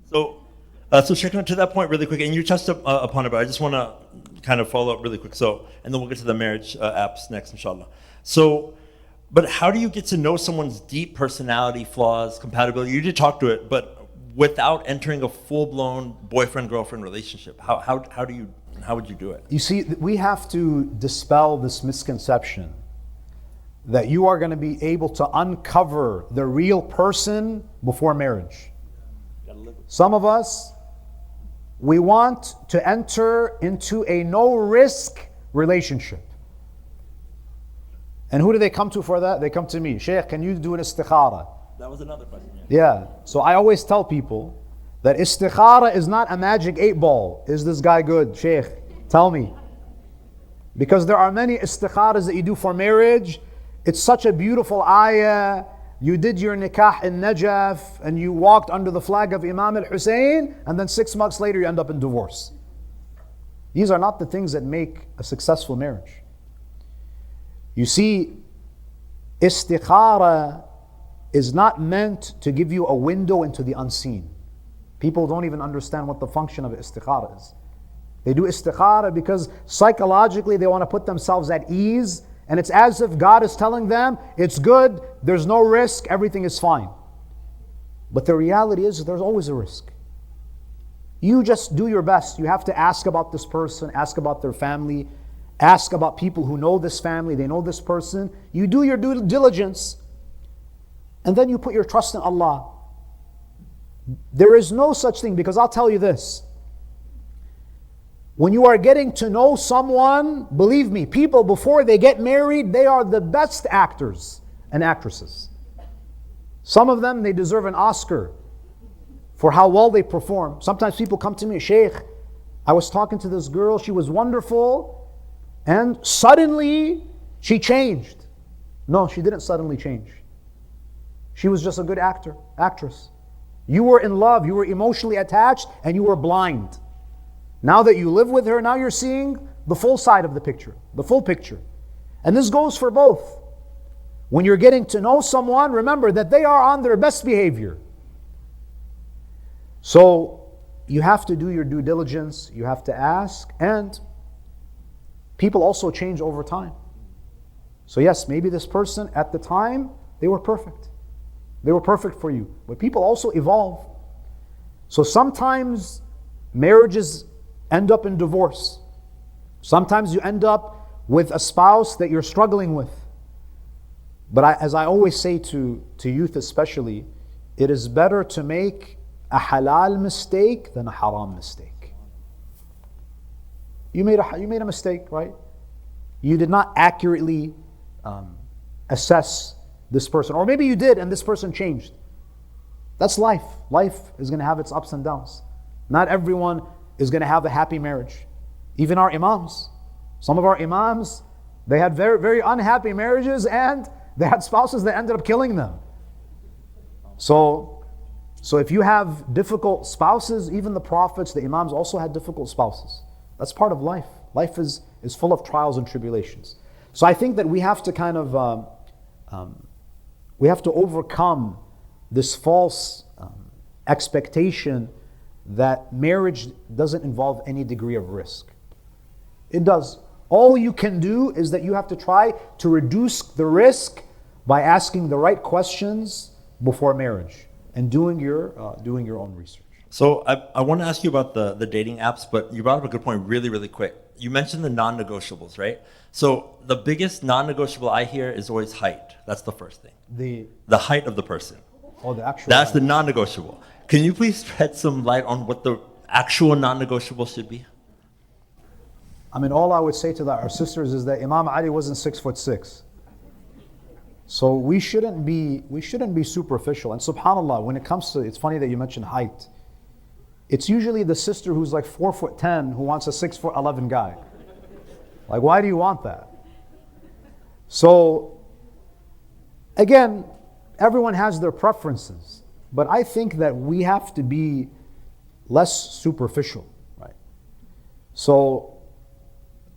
[SPEAKER 3] So Sheikh, to that point really quick, and you touched upon it, but I just want to kind of follow up really quick. So, and then we'll get to the marriage apps next, inshallah. So, but how do you get to know someone's deep personality flaws, compatibility? You did talk to it, but without entering a full-blown boyfriend-girlfriend relationship, how would you do it?
[SPEAKER 1] You see, we have to dispel this misconception that you are going to be able to uncover the real person before marriage. Some of us, we want to enter into a no-risk relationship. And who do they come to for that? They come to me. Sheikh, can you do an istikhara?
[SPEAKER 3] That was another question.
[SPEAKER 1] Yeah. So I always tell people that istikhara is not a magic 8-ball. Is this guy good? Sheikh, tell me. Because there are many istikharas that you do for marriage. It's such a beautiful ayah. You did your nikah in Najaf and you walked under the flag of Imam al-Hussein, and then 6 months later you end up in divorce. These are not the things that make a successful marriage. You see, istikhara is not meant to give you a window into the unseen. People don't even understand what the function of istikhara is. They do istikhara because psychologically they want to put themselves at ease, and it's as if God is telling them, it's good, there's no risk, everything is fine. But the reality is there's always a risk. You just do your best. You have to ask about this person, ask about their family, ask about people who know this family, they know this person. You do your due diligence, and then you put your trust in Allah. There is no such thing, because I'll tell you this. When you are getting to know someone, believe me, people before they get married, they are the best actors and actresses. Some of them, they deserve an Oscar for how well they perform. Sometimes people come to me, Sheikh, I was talking to this girl, she was wonderful, and suddenly she changed. No, she didn't suddenly change. She was just a good actress. You were in love, you were emotionally attached, and you were blind. Now that you live with her, now you're seeing the full side of the picture, the full picture. And this goes for both. When you're getting to know someone, remember that they are on their best behavior. So you have to do your due diligence, you have to ask, and people also change over time. So yes, maybe this person at the time, they were perfect. They were perfect for you. But people also evolve. So sometimes marriages end up in divorce. Sometimes you end up with a spouse that you're struggling with. But as I always say to youth especially, it is better to make a halal mistake than a haram mistake. You made a mistake, right? You did not accurately assess this person. Or maybe you did and this person changed. That's life. Life is going to have its ups and downs. Not everyone is going to have a happy marriage. Even our imams. Some of our imams, they had very, very unhappy marriages, and they had spouses that ended up killing them. So if you have difficult spouses, even the prophets, the imams also had difficult spouses. That's part of life. Life is full of trials and tribulations. So I think that we have to kind of, we have to overcome this false expectation that marriage doesn't involve any degree of risk. It does. All you can do is that you have to try to reduce the risk by asking the right questions before marriage and doing your own research.
[SPEAKER 3] So I want to ask you about the dating apps, but you brought up a good point really, really quick. You mentioned the non-negotiables, right? So the biggest non-negotiable I hear is always height. That's the first thing. The height of the person.
[SPEAKER 1] Oh, the actual
[SPEAKER 3] That's
[SPEAKER 1] height.
[SPEAKER 3] the non-negotiable. Can you please shed some light on what the actual non-negotiable should be?
[SPEAKER 1] I mean, all I would say to our sisters is that Imam Ali wasn't 6'6". So we shouldn't be superficial. And subhanAllah, when it comes to, it's funny that you mentioned height. It's usually the sister who's like 4'10" who wants a 6'11" guy. Like, why do you want that? So, again, everyone has their preferences, but I think that we have to be less superficial, right? So,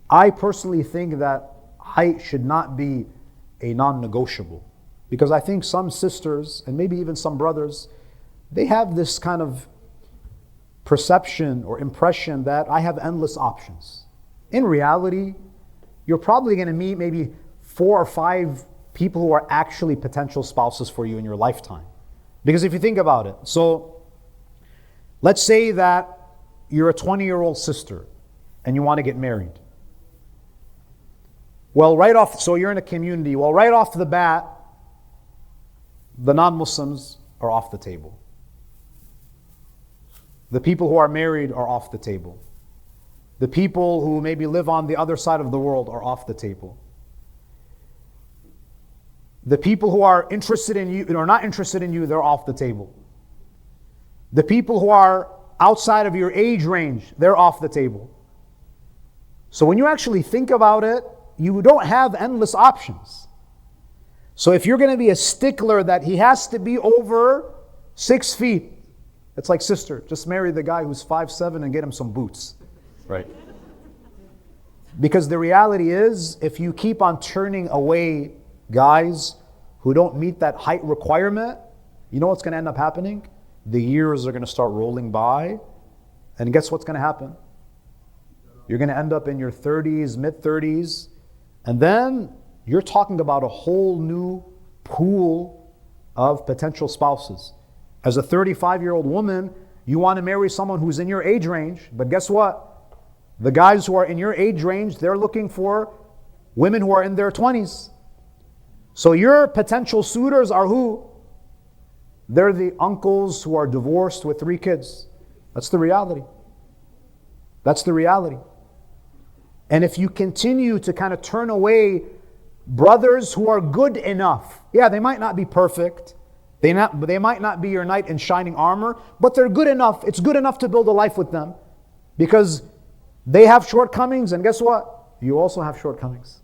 [SPEAKER 1] I personally think that height should not be a non-negotiable, because I think some sisters and maybe even some brothers, they have this kind of perception or impression that I have endless options. In reality, you're probably going to meet maybe 4 or 5 people who are actually potential spouses for you in your lifetime. Because if you think about it, so let's say that you're a 20-year-old sister and you want to get married. Well, so you're in a community. Well, right off the bat, the non-Muslims are off the table. The people who are married are off the table. The people who maybe live on the other side of the world are off the table. The people who are interested in you or not interested in you, they're off the table. The people who are outside of your age range, they're off the table. So when you actually think about it, you don't have endless options. So if you're going to be a stickler that he has to be over 6 feet, it's like, sister, just marry the guy who's 5'7" and get him some boots. Right? Because the reality is, if you keep on turning away guys who don't meet that height requirement, you know what's going to end up happening? The years are going to start rolling by, and guess what's going to happen? You're going to end up in your 30s, mid-30s, and then you're talking about a whole new pool of potential spouses. As a 35-year-old woman, you want to marry someone who's in your age range, but guess what? The guys who are in your age range, they're looking for women who are in their 20s. So your potential suitors are who? They're the uncles who are divorced with 3 kids. That's the reality. That's the reality. And if you continue to kind of turn away brothers who are good enough, yeah, they might not be perfect, they might not be your knight in shining armor, but they're good enough. It's good enough to build a life with them, because they have shortcomings, and guess what? You also have shortcomings.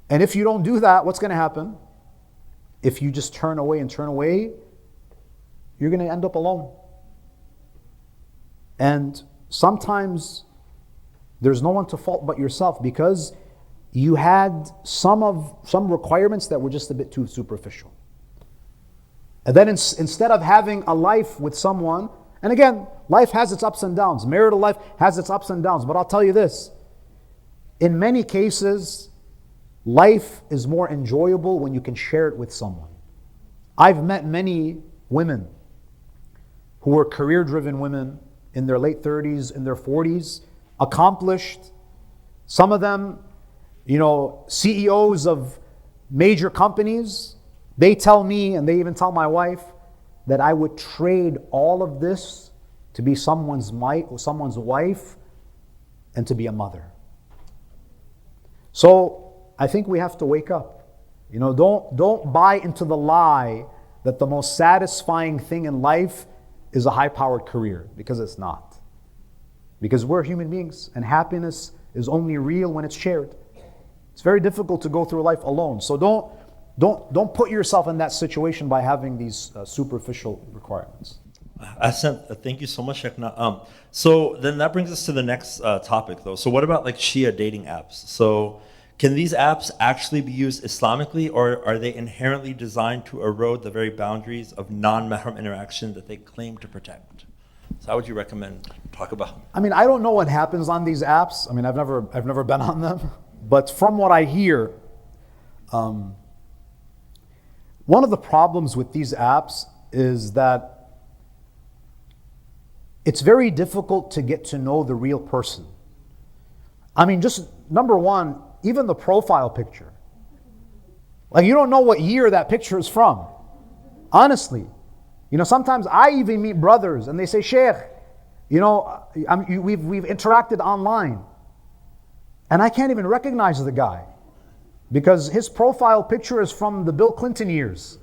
[SPEAKER 1] And if you don't do that, what's going to happen? If you just turn away, you're going to end up alone. And sometimes there's no one to fault but yourself, because you had some requirements that were just a bit too superficial. And then instead of having a life with someone, and again, life has its ups and downs. Marital life has its ups and downs. But I'll tell you this, in many cases, life is more enjoyable when you can share it with someone. I've met many women who were career-driven women in their late 30s, in their 40s, accomplished. Some of them, CEOs of major companies. They tell me, and they even tell my wife, that I would trade all of this to be someone's wife and to be a mother. So I think we have to wake up. Don't buy into the lie that the most satisfying thing in life is a high-powered career, because it's not. Because we're human beings, and happiness is only real when it's shared. It's very difficult to go through life alone. So don't put yourself in that situation by having these superficial requirements.
[SPEAKER 3] Thank you so much, Sheikh. So then that brings us to the next topic, though. So what about like Shia dating apps? So can these apps actually be used Islamically, or are they inherently designed to erode the very boundaries of non-Mahram interaction that they claim to protect? So how would you recommend talk about?
[SPEAKER 1] I don't know what happens on these apps. I've never been on them, but from what I hear, one of the problems with these apps is that it's very difficult to get to know the real person. Just number one, even the profile picture. Like, you don't know what year that picture is from. Honestly. Sometimes I even meet brothers and they say, Sheikh, we've interacted online, and I can't even recognize the guy, because his profile picture is from the Bill Clinton years,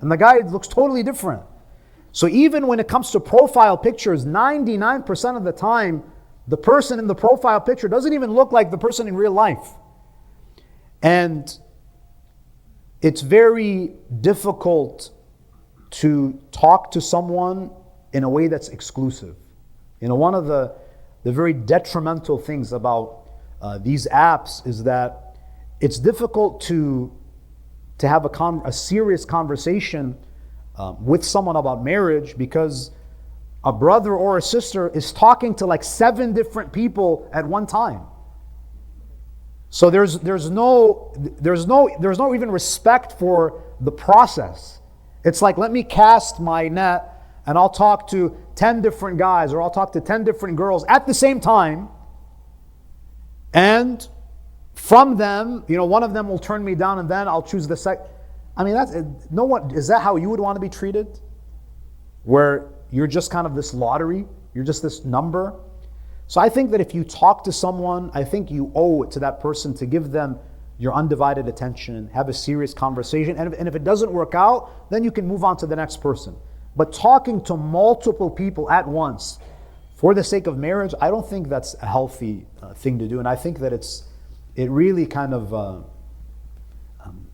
[SPEAKER 1] and the guy looks totally different. So even when it comes to profile pictures, 99% of the time, the person in the profile picture doesn't even look like the person in real life. And it's very difficult to talk to someone in a way that's exclusive. One of the the very detrimental things about these apps is that it's difficult to have a serious conversation with someone about marriage, because a brother or a sister is talking to like 7 different people at one time. So there's no even respect for the process. It's like, let me cast my net and I'll talk to 10 different guys, or I'll talk to 10 different girls at the same time, and from them, one of them will turn me down, and then I'll choose the second. I mean, is that how you would want to be treated? Where you're just kind of this lottery, you're just this number. So I think that if you talk to someone, I think you owe it to that person to give them your undivided attention, have a serious conversation, and if it doesn't work out, then you can move on to the next person. But talking to multiple people at once for the sake of marriage, I don't think that's a healthy thing to do. And I think that it really kind of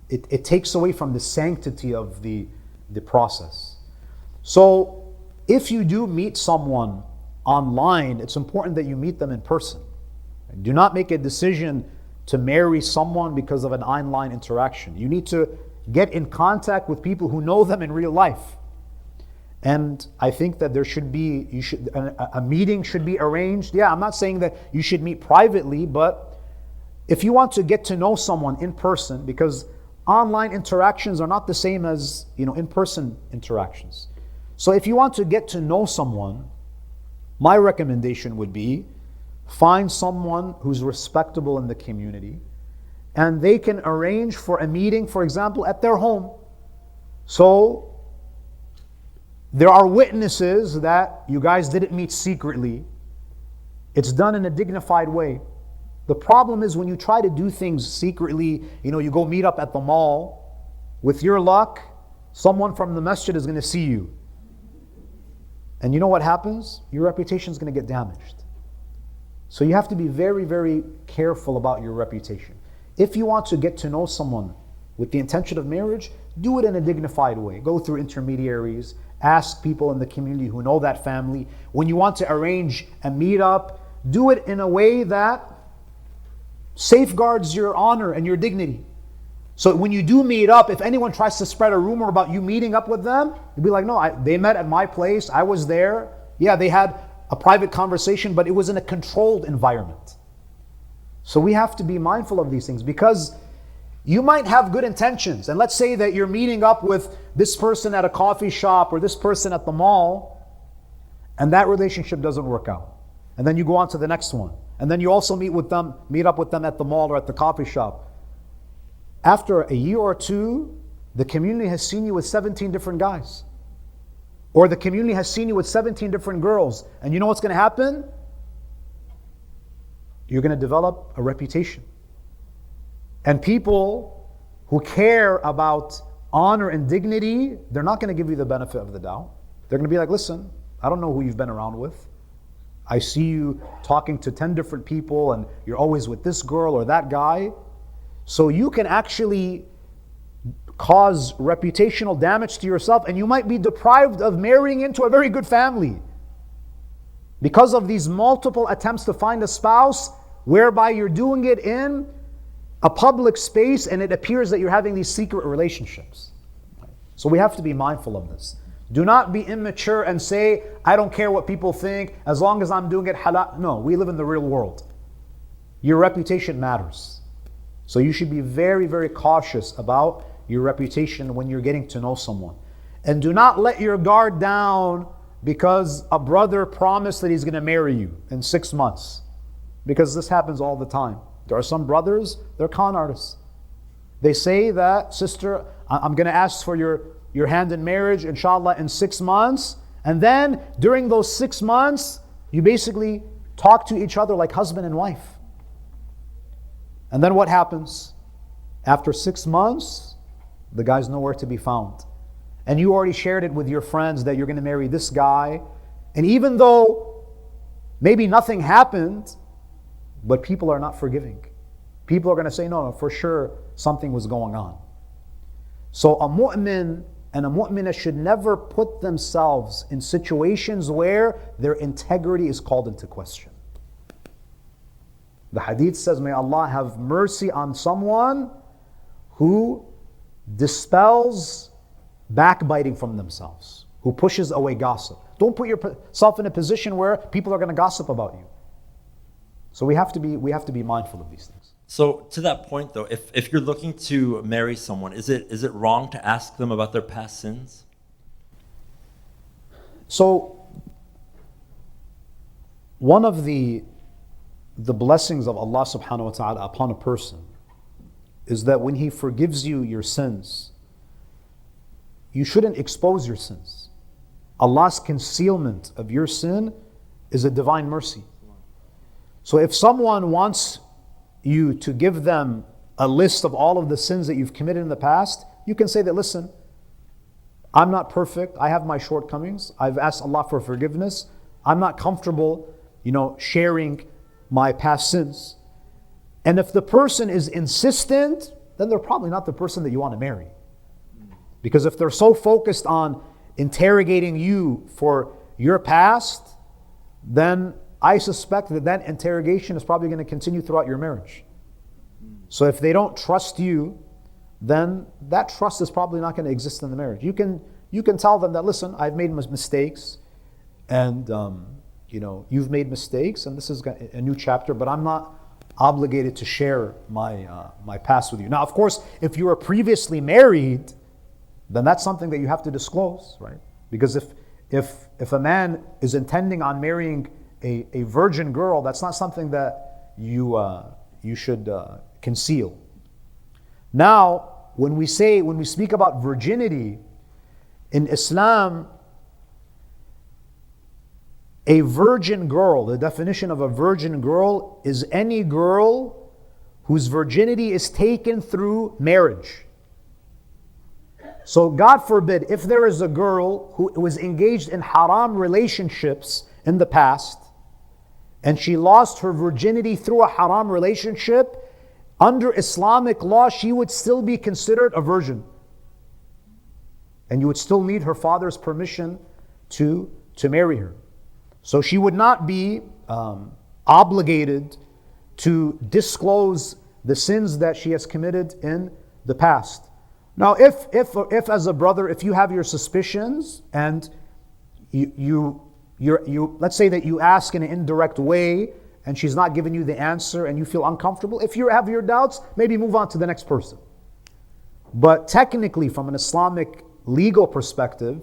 [SPEAKER 1] it takes away from the sanctity of the process. So if you do meet someone online, it's important that you meet them in person. Do not make a decision to marry someone because of an online interaction. You need to get in contact with people who know them in real life. And I think that a meeting should be arranged. Yeah, I'm not saying that you should meet privately, but if you want to get to know someone in person, because online interactions are not the same as in-person interactions. So if you want to get to know someone, my recommendation would be find someone who's respectable in the community, and they can arrange for a meeting, for example, at their home. So there are witnesses that you guys didn't meet secretly. It's done in a dignified way. The problem is when you try to do things secretly, you go meet up at the mall, with your luck, someone from the masjid is going to see you. And you know what happens? Your reputation is going to get damaged. So you have to be very, very careful about your reputation. If you want to get to know someone with the intention of marriage, do it in a dignified way. Go through intermediaries, ask people in the community who know that family. When you want to arrange a meetup, do it in a way that safeguards your honor and your dignity. So when you do meet up, if anyone tries to spread a rumor about you meeting up with them, you'll be like, no, they met at my place, I was there. Yeah, they had a private conversation, but it was in a controlled environment. So we have to be mindful of these things, because you might have good intentions. And let's say that you're meeting up with this person at a coffee shop or this person at the mall, and that relationship doesn't work out. And then you go on to the next one. And then you also meet up with them at the mall or at the coffee shop. After a year or two, the community has seen you with 17 different guys. Or the community has seen you with 17 different girls. And you know what's going to happen? You're going to develop a reputation. And people who care about honor and dignity, they're not going to give you the benefit of the doubt. They're going to be like, listen, I don't know who you've been around with. I see you talking to 10 different people and you're always with this girl or that guy. So you can actually cause reputational damage to yourself, and you might be deprived of marrying into a very good family because of these multiple attempts to find a spouse whereby you're doing it in a public space and it appears that you're having these secret relationships. So we have to be mindful of this. Do not be immature and say, I don't care what people think, as long as I'm doing it halal. No, we live in the real world. Your reputation matters. So you should be very, very cautious about your reputation when you're getting to know someone. And do not let your guard down because a brother promised that he's going to marry you in 6 months. Because this happens all the time. There are some brothers, they're con artists. They say that, sister, I'm going to ask for your hand in marriage, inshallah, in 6 months. And then during those 6 months, you basically talk to each other like husband and wife. And then what happens? After 6 months, the guy's nowhere to be found. And you already shared it with your friends that you're going to marry this guy. And even though maybe nothing happened, but people are not forgiving. People are going to say, no, for sure something was going on. So a mu'min and a mu'minah should never put themselves in situations where their integrity is called into question. The hadith says, may Allah have mercy on someone who dispels backbiting from themselves, who pushes away gossip. Don't put yourself in a position where people are going to gossip about you. So we have to be mindful of these things.
[SPEAKER 3] So to that point though, if you're looking to marry someone, is it wrong to ask them about their past sins?
[SPEAKER 1] So one of the blessings of Allah subhanahu wa ta'ala upon a person is that when He forgives you your sins, you shouldn't expose your sins. Allah's concealment of your sin is a divine mercy. So if someone wants you to give them a list of all of the sins that you've committed in the past, you can say that, listen, I'm not perfect, I have my shortcomings, I've asked Allah for forgiveness, I'm not comfortable, sharing my past sins. And if the person is insistent, then they're probably not the person that you want to marry. Because if they're so focused on interrogating you for your past, then I suspect that interrogation is probably going to continue throughout your marriage. So if they don't trust you, then that trust is probably not going to exist in the marriage. You can tell them that, listen, I've made mistakes, and you've made mistakes, and this is a new chapter, but I'm not obligated to share my past with you. Now, of course, if you were previously married, then that's something that you have to disclose, right? Because if a man is intending on marrying a virgin girl, that's not something that you should conceal. Now, when we speak about virginity in Islam, a virgin girl, the definition of a virgin girl is any girl whose virginity is taken through marriage. So God forbid, if there is a girl who was engaged in haram relationships in the past, and she lost her virginity through a haram relationship, under Islamic law, she would still be considered a virgin. And you would still need her father's permission to marry her. So she would not be obligated to disclose the sins that she has committed in the past. Now, if as a brother, if you have your suspicions and you let's say that you ask in an indirect way and she's not giving you the answer and you feel uncomfortable, if you have your doubts, maybe move on to the next person. But technically, from an Islamic legal perspective,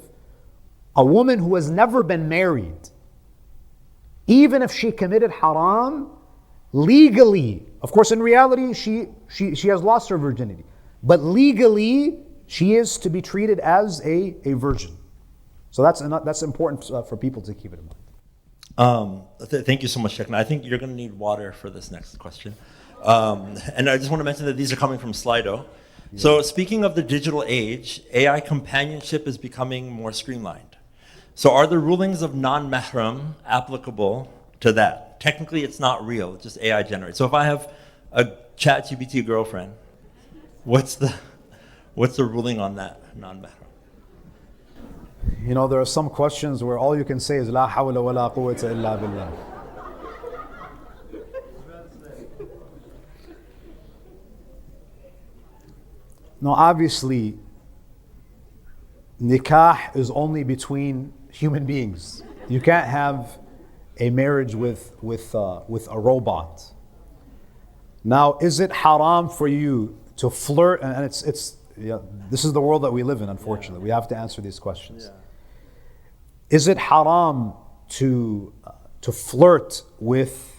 [SPEAKER 1] a woman who has never been married, even if she committed haram, legally, of course in reality she has lost her virginity, but legally she is to be treated as a virgin. So that's important for people to keep it in mind.
[SPEAKER 3] Thank you so much, Sheikh. I think you're going to need water for this next question. And I just want to mention that these are coming from Slido. Yeah. So speaking of the digital age, AI companionship is becoming more streamlined. So are the rulings of non-Mahram applicable to that? Technically, it's not real, it's just AI generated. So if I have a ChatGPT girlfriend, what's the ruling on that, non-Mahram?
[SPEAKER 1] There are some questions where all you can say is La hawla wa la quwwata illa billah. Now, obviously, nikah is only between human beings. You can't have a marriage with a robot. Now, is it haram for you to flirt? And it's this is the world that we live in, unfortunately. Yeah. We have to answer these questions. Yeah. Is it haram to flirt with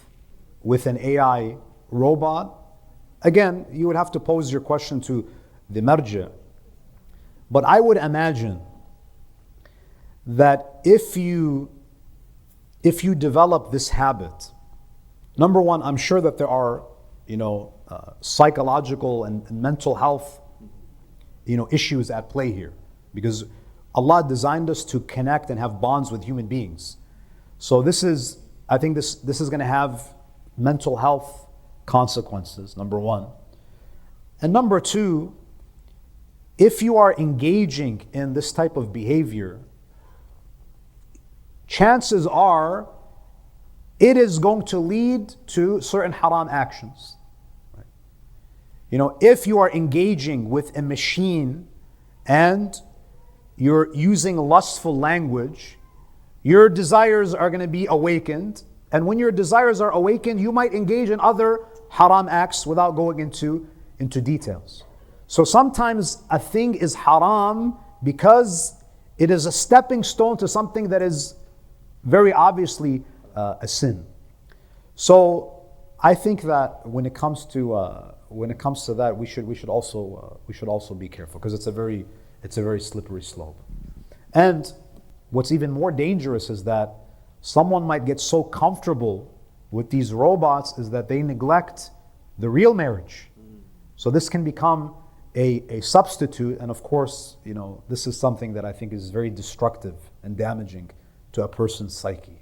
[SPEAKER 1] an AI robot? Again, you would have to pose your question to the marja. But I would imagine that if you develop this habit, number one, I'm sure that there are psychological and mental health issues at play here, because Allah designed us to connect and have bonds with human beings. So I think this is going to have mental health consequences, number one. And number two, if you are engaging in this type of behavior, chances are it is going to lead to certain haram actions. Right? You know, if you are engaging with a machine and you're using lustful language, your desires are going to be awakened. And when your desires are awakened, you might engage in other haram acts without going into details. So sometimes a thing is haram because it is a stepping stone to something that is very obviously a sin. So I think that when it comes to that, we should also be careful, because it's a very slippery slope. And what's even more dangerous is that someone might get so comfortable with these robots is that they neglect the real marriage. So this can become a substitute, and of course, you know, this is something that I think is very destructive and damaging to a person's psyche.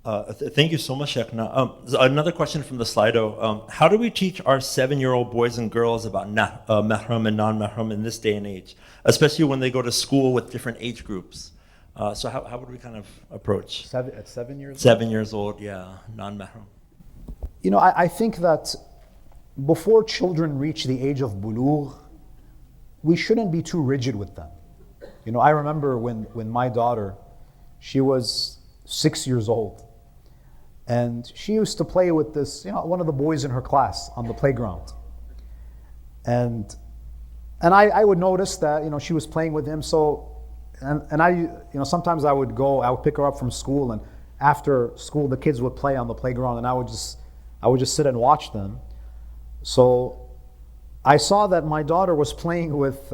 [SPEAKER 3] Thank you so much, Sheikh. Another question from the Slido. How do we teach our 7-year-old boys and girls about mahram and non-mahram in this day and age, especially when they go to school with different age groups? So how would we kind of approach?
[SPEAKER 1] At 7 years old?
[SPEAKER 3] 7 years old, yeah, non-mahram.
[SPEAKER 1] You know, I think that before children reach the age of bulugh, we shouldn't be too rigid with them. You know, I remember when my daughter, she was 6 years old, and she used to play with this, you know, one of the boys in her class on the playground. And I would notice that, you know, she was playing with him. So, and I, you know, sometimes I would pick her up from school, and after school the kids would play on the playground, and I would just sit and watch them. So I saw that my daughter was playing with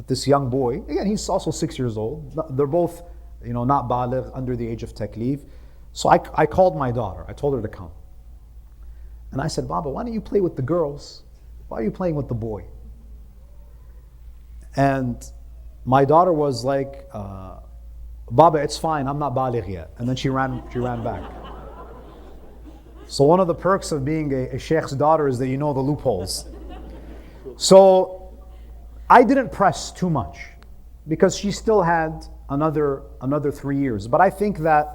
[SPEAKER 1] this young boy. Again, he's also 6 years old. They're both, you know, not baligh, under the age of taklif. So I called my daughter. I told her to come. And I said, Baba, why don't you play with the girls? Why are you playing with the boy? And my daughter was like, Baba, it's fine, I'm not baligh yet. And then she ran back. So one of the perks of being a sheikh's daughter is that you know the loopholes. So I didn't press too much, because she still had another 3 years. But I think that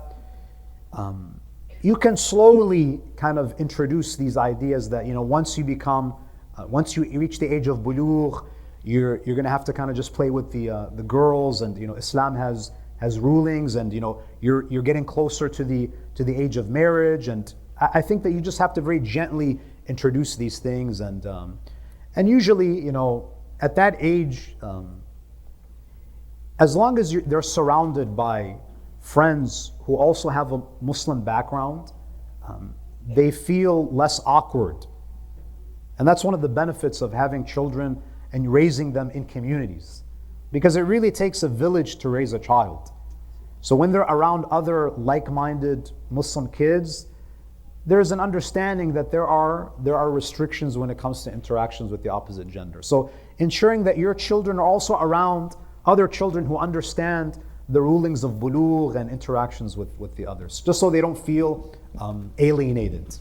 [SPEAKER 1] you can slowly kind of introduce these ideas that, you know, once you reach the age of bulugh, you're going to have to kind of just play with the girls, and, you know, Islam has rulings, and, you know, you're getting closer to the age of marriage. And I think that you just have to very gently introduce these things, and usually, you know, at that age, as long as they're surrounded by friends who also have a Muslim background, they feel less awkward. And that's one of the benefits of having children and raising them in communities, because it really takes a village to raise a child. So when they're around other like-minded Muslim kids, there's an understanding that there are restrictions when it comes to interactions with the opposite gender. So ensuring that your children are also around other children who understand the rulings of bulugh and interactions with the others, just so they don't feel alienated.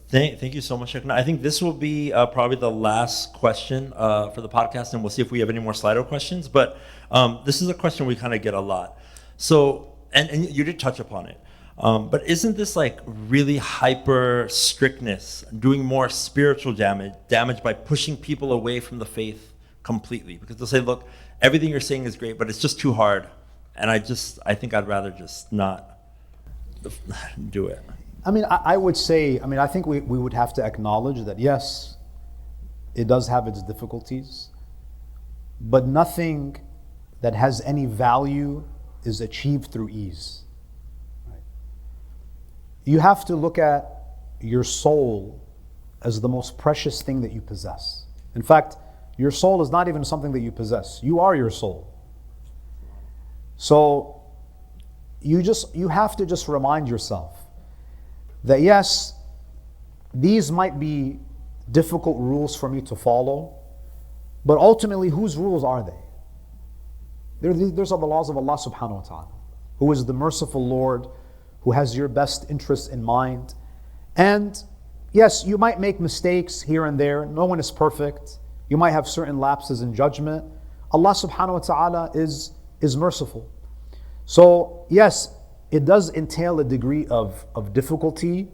[SPEAKER 3] Thank you so much, Sheikh. I think this will be probably the last question for the podcast, and we'll see if we have any more Slido questions. But this is a question we kind of get a lot. So, and you did touch upon it. But isn't this like really hyper strictness doing more spiritual damage by pushing people away from the faith completely? Because they'll say, look, everything you're saying is great, but it's just too hard. And I think I'd rather just not do it.
[SPEAKER 1] I mean, I would say, I think we would have to acknowledge that, yes, it does have its difficulties, but nothing that has any value is achieved through ease. Right? You have to look at your soul as the most precious thing that you possess. In fact, your soul is not even something that you possess. You are your soul. So you have to just remind yourself that, yes, these might be difficult rules for me to follow, but ultimately, whose rules are they? Those are the laws of Allah subhanahu wa ta'ala, who is the merciful Lord, who has your best interests in mind. And yes, you might make mistakes here and there. No one is perfect. You might have certain lapses in judgment. Allah subhanahu wa ta'ala is merciful. So yes, it does entail a degree of difficulty,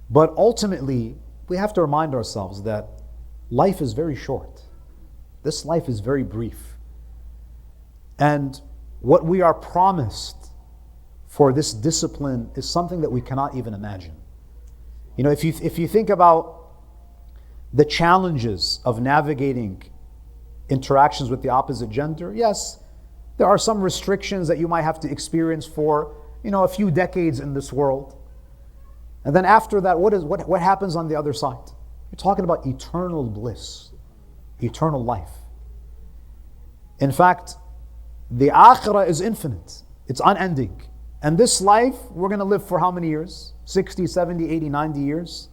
[SPEAKER 1] but ultimately we have to remind ourselves that life is very short. This life is very brief. And what we are promised for this discipline is something that we cannot even imagine. You know, if you think about the challenges of navigating interactions with the opposite gender, yes, there are some restrictions that you might have to experience for, you know, a few decades in this world. And then after that, what happens on the other side? You're talking about eternal bliss, eternal life. In fact, the akhirah is infinite. It's unending. And this life, we're going to live for how many years? 60, 70, 80, 90 years.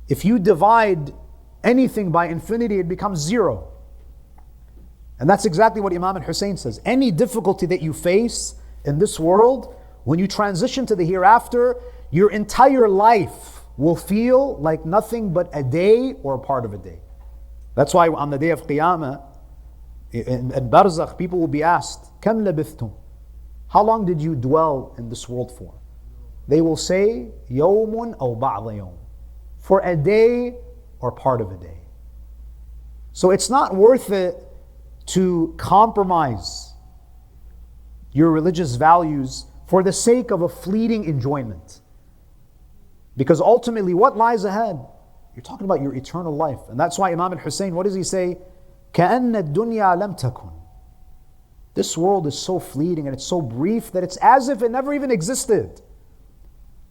[SPEAKER 1] If you divide anything by infinity, it becomes zero. And that's exactly what Imam al-Hussein says. Any difficulty that you face in this world, when you transition to the hereafter, your entire life will feel like nothing but a day or a part of a day. That's why on the day of Qiyamah, in Barzakh, people will be asked, كَمْ لَبِثْتُمْ? How long did you dwell in this world for? They will say, يَوْمٌ أَوْ بَعْضَ يَوْمٍ, for a day or part of a day. So it's not worth it to compromise your religious values for the sake of a fleeting enjoyment. Because ultimately, what lies ahead? You're talking about your eternal life. And that's why Imam al-Hussein, what does he say? كَأَنَّ الدُّنْيَا لَمْ تَكُنْ. This world is so fleeting and it's so brief that it's as if it never even existed.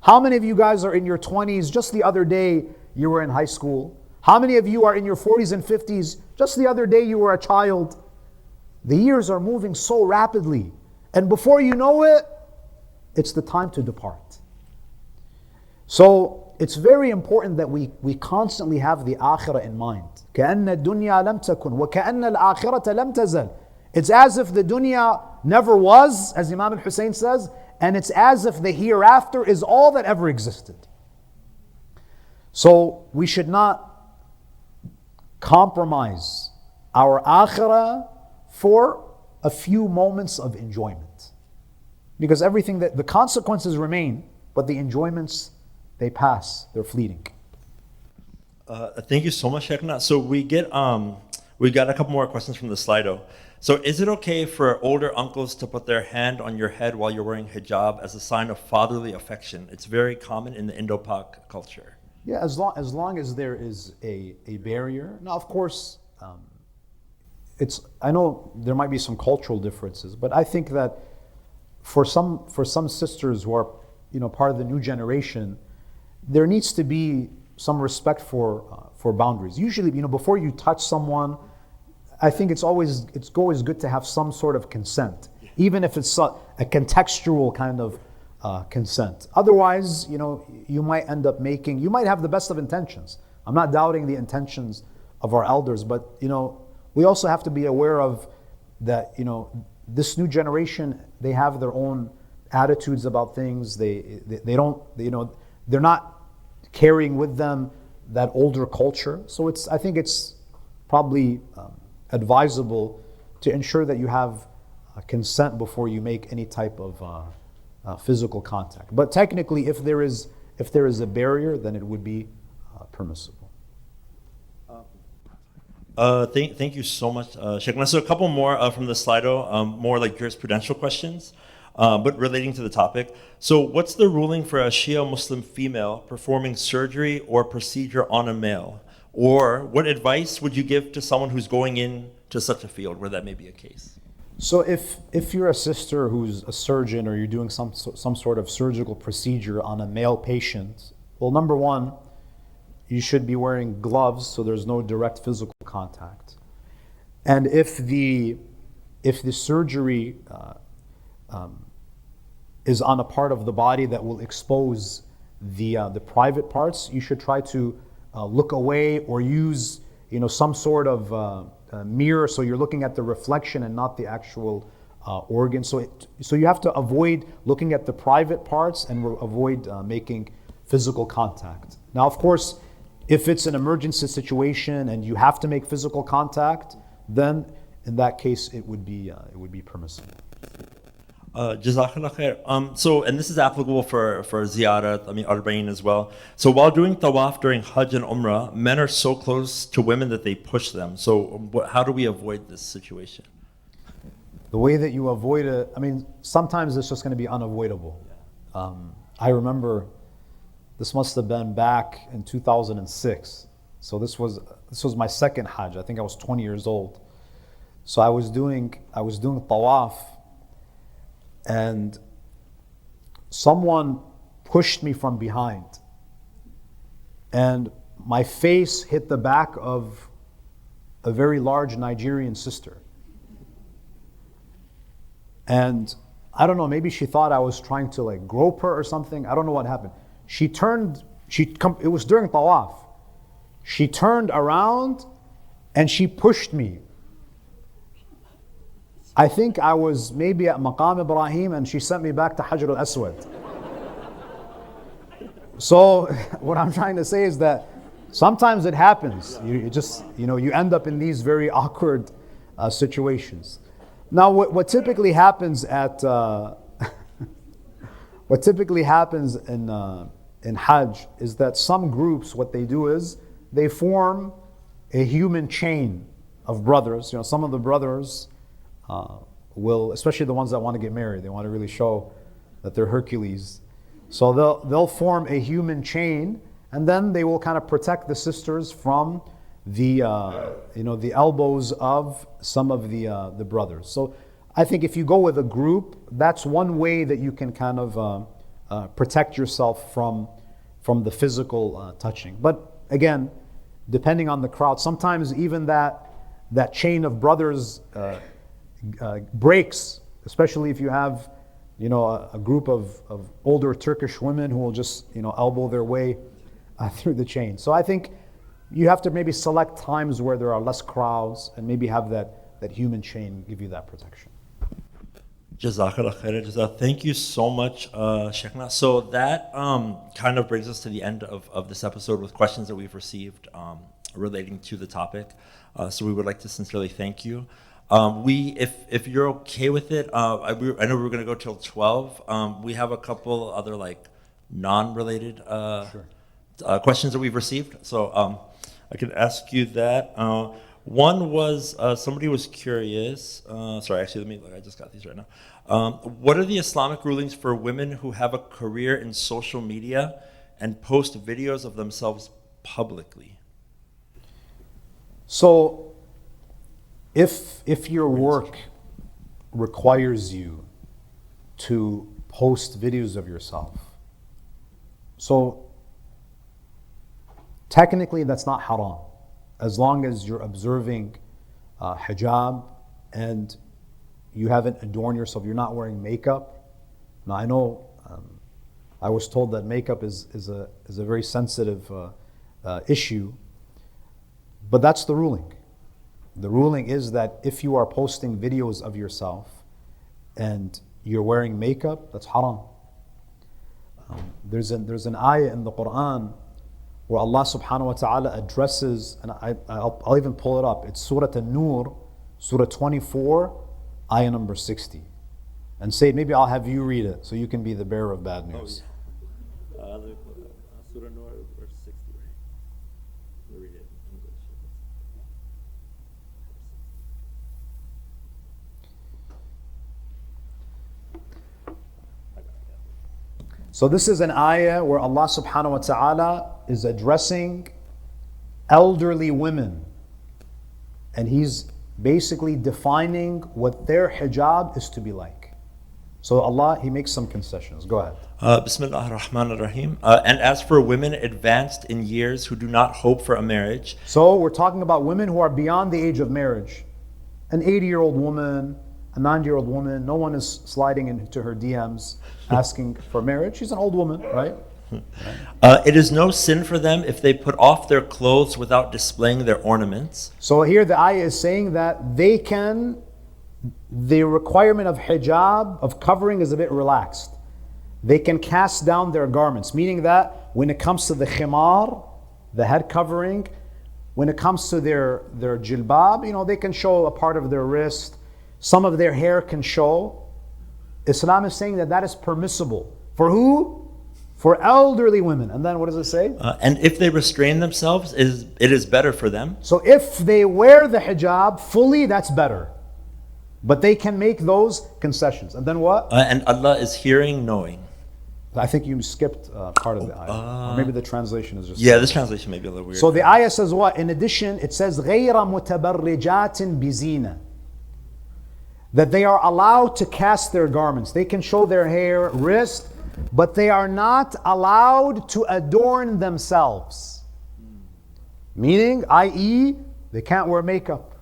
[SPEAKER 1] How many of you guys are in your 20s? Just the other day, you were in high school. How many of you are in your 40s and 50s? Just the other day, you were a child. The years are moving so rapidly. And before you know it, it's the time to depart. So it's very important that we constantly have the akhirah in mind. كَأَنَّ الدُّنْيَا لَمْ تَكُنْ وَكَأَنَّ الْآخِرَةَ لَمْ تَزَلْ. It's as if the dunya never was, as Imam al-Hussein says, and it's as if the hereafter is all that ever existed. So we should not compromise our akhirah for a few moments of enjoyment. Because everything the consequences remain, but the enjoyments, they pass, they're fleeting.
[SPEAKER 3] Thank you so much, Sheikhna. So we got a couple more questions from the Slido. So is it okay for older uncles to put their hand on your head while you're wearing hijab as a sign of fatherly affection? It's very common in the Indo-Pak culture.
[SPEAKER 1] Yeah, as long as there is a barrier. Now, of course, I know there might be some cultural differences, but I think that for some sisters who are, you know, part of the new generation, there needs to be some respect for boundaries. Usually, you know, before you touch someone, I think it's always good to have some sort of consent, even if it's a contextual kind of consent. Otherwise, you know, you might have the best of intentions. I'm not doubting the intentions of our elders, but, you know, we also have to be aware of that, you know, this new generation, they have their own attitudes about things. They don't, you know, they're not carrying with them that older culture. So I think it's probably advisable to ensure that you have consent before you make any type of physical contact. But technically, if there is a barrier, then it would be permissible.
[SPEAKER 3] Thank you so much, Sheikh. So a couple more from the Slido, more like jurisprudential questions, but relating to the topic. So what's the ruling for a Shia Muslim female performing surgery or procedure on a male? Or what advice would you give to someone who's going into such a field where that may be a case?
[SPEAKER 1] So if you're a sister who's a surgeon or you're doing some sort of surgical procedure on a male patient, well, number one, you should be wearing gloves so there's no direct physical contact. And if the surgery is on a part of the body that will expose the private parts, you should try to look away or use, you know, some sort of mirror so you're looking at the reflection and not the actual organ. So you have to avoid looking at the private parts and avoid making physical contact. Now, of course, if it's an emergency situation and you have to make physical contact, then in that case it would be permissible.
[SPEAKER 3] Jazakallah khair. So, and this is applicable for ziyarat, arba'in as well. So while doing tawaf during Hajj and Umrah, men are so close to women that they push them. So how do we avoid this situation?
[SPEAKER 1] The way that you avoid it, sometimes it's just going to be unavoidable. I remember this must have been back in 2006. So this was my second Hajj. I think I was 20 years old. So I was doing tawaf, and someone pushed me from behind, and my face hit the back of a very large Nigerian sister. And I don't know, maybe she thought I was trying to like grope her or something. I don't know what happened. It was during tawaf. She turned around and she pushed me. I think I was maybe at Maqam Ibrahim, and she sent me back to Hajar al-Aswad. So what I'm trying to say is that sometimes it happens. You end up in these very awkward situations. Now, what typically happens what typically happens in Hajj is that some groups, what they do is they form a human chain of brothers. Some of the brothers will, especially the ones that want to get married, they want to really show that they're Hercules. So they'll form a human chain, and then they will kind of protect the sisters from the elbows of some of the brothers. So I think if you go with a group, that's one way that you can kind of protect yourself from the physical touching. But again, depending on the crowd, sometimes even that chain of brothers breaks, especially if you have a group of older Turkish women who will just elbow their way through the chain. So I think you have to maybe select times where there are less crowds and maybe have that human chain give you that protection.
[SPEAKER 3] Jazakallah khair. Thank you so much, Sheikhna. So that kind of brings us to the end of this episode with questions that we've received relating to the topic. So we would like to sincerely thank you. If you're okay with it, I know we were going to go till 12. We have a couple other non-related questions that we've received. So I can ask you that. One was somebody was curious. Sorry, actually, I just got these right now. What are the Islamic rulings for women who have a career in social media and post videos of themselves publicly?
[SPEAKER 1] So, if your work requires you to post videos of yourself, so technically that's not haram, as long as you're observing hijab and you haven't adorned yourself, you're not wearing makeup. Now I know I was told that makeup is a very sensitive issue, but that's the ruling. The ruling is that if you are posting videos of yourself and you're wearing makeup, that's haram. There's an ayah in the Quran where Allah subhanahu wa ta'ala addresses, and I'll even pull it up. It's Surah An-Nur, Surah 24, ayah number 60. And say, maybe I'll have you read it so you can be the bearer of bad news.
[SPEAKER 3] Surah Nur, verse 60, right? Let me read it in English.
[SPEAKER 1] So this is an ayah where Allah subhanahu wa ta'ala is addressing elderly women, and He's basically defining what their hijab is to be like. So Allah, He makes some concessions. Go ahead.
[SPEAKER 3] Bismillah ar-Rahman ar-Rahim. And as for women advanced in years who do not hope for a marriage.
[SPEAKER 1] So we're talking about women who are beyond the age of marriage. An 80-year-old woman, a 90-year-old woman, no one is sliding into her DMs asking for marriage. She's an old woman, right?
[SPEAKER 3] It is no sin for them if they put off their clothes without displaying their ornaments.
[SPEAKER 1] So here the ayah is saying that the requirement of hijab, of covering, is a bit relaxed. They can cast down their garments, meaning that when it comes to the khimar, the head covering, when it comes to their jilbab, they can show a part of their wrist, some of their hair can show. Islam is saying that that is permissible. For who? For elderly women. And then what does it say?
[SPEAKER 3] And if they restrain themselves, it is better for them.
[SPEAKER 1] So if they wear the hijab fully, that's better. But they can make those concessions. And then what?
[SPEAKER 3] And Allah is hearing, knowing.
[SPEAKER 1] I think you skipped part of the ayah. Or maybe the translation is just...
[SPEAKER 3] Yeah, this translation may be a little weird.
[SPEAKER 1] So the ayah says what? In addition, it says غَيْرَ مُتَبَرِّجَاتٍ بِزِينَةٍ. That they are allowed to cast their garments. They can show their hair, wrist, but they are not allowed to adorn themselves. Meaning, i.e., they can't wear makeup.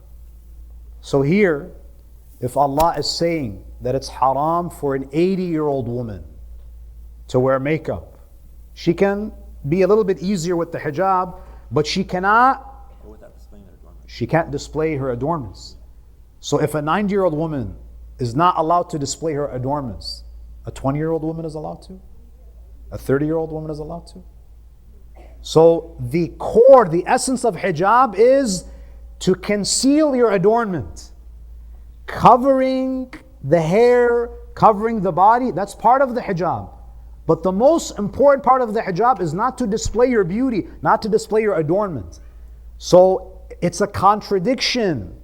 [SPEAKER 1] So here, if Allah is saying that it's haram for an 80-year-old woman to wear makeup, she can be a little bit easier with the hijab, but she can't display her adornments. So if a 90-year-old woman is not allowed to display her adornments, a 20-year-old woman is allowed to? A 30-year-old woman is allowed to? So the core, the essence of hijab is to conceal your adornment. Covering the hair, covering the body, that's part of the hijab. But the most important part of the hijab is not to display your beauty, not to display your adornment. So it's a contradiction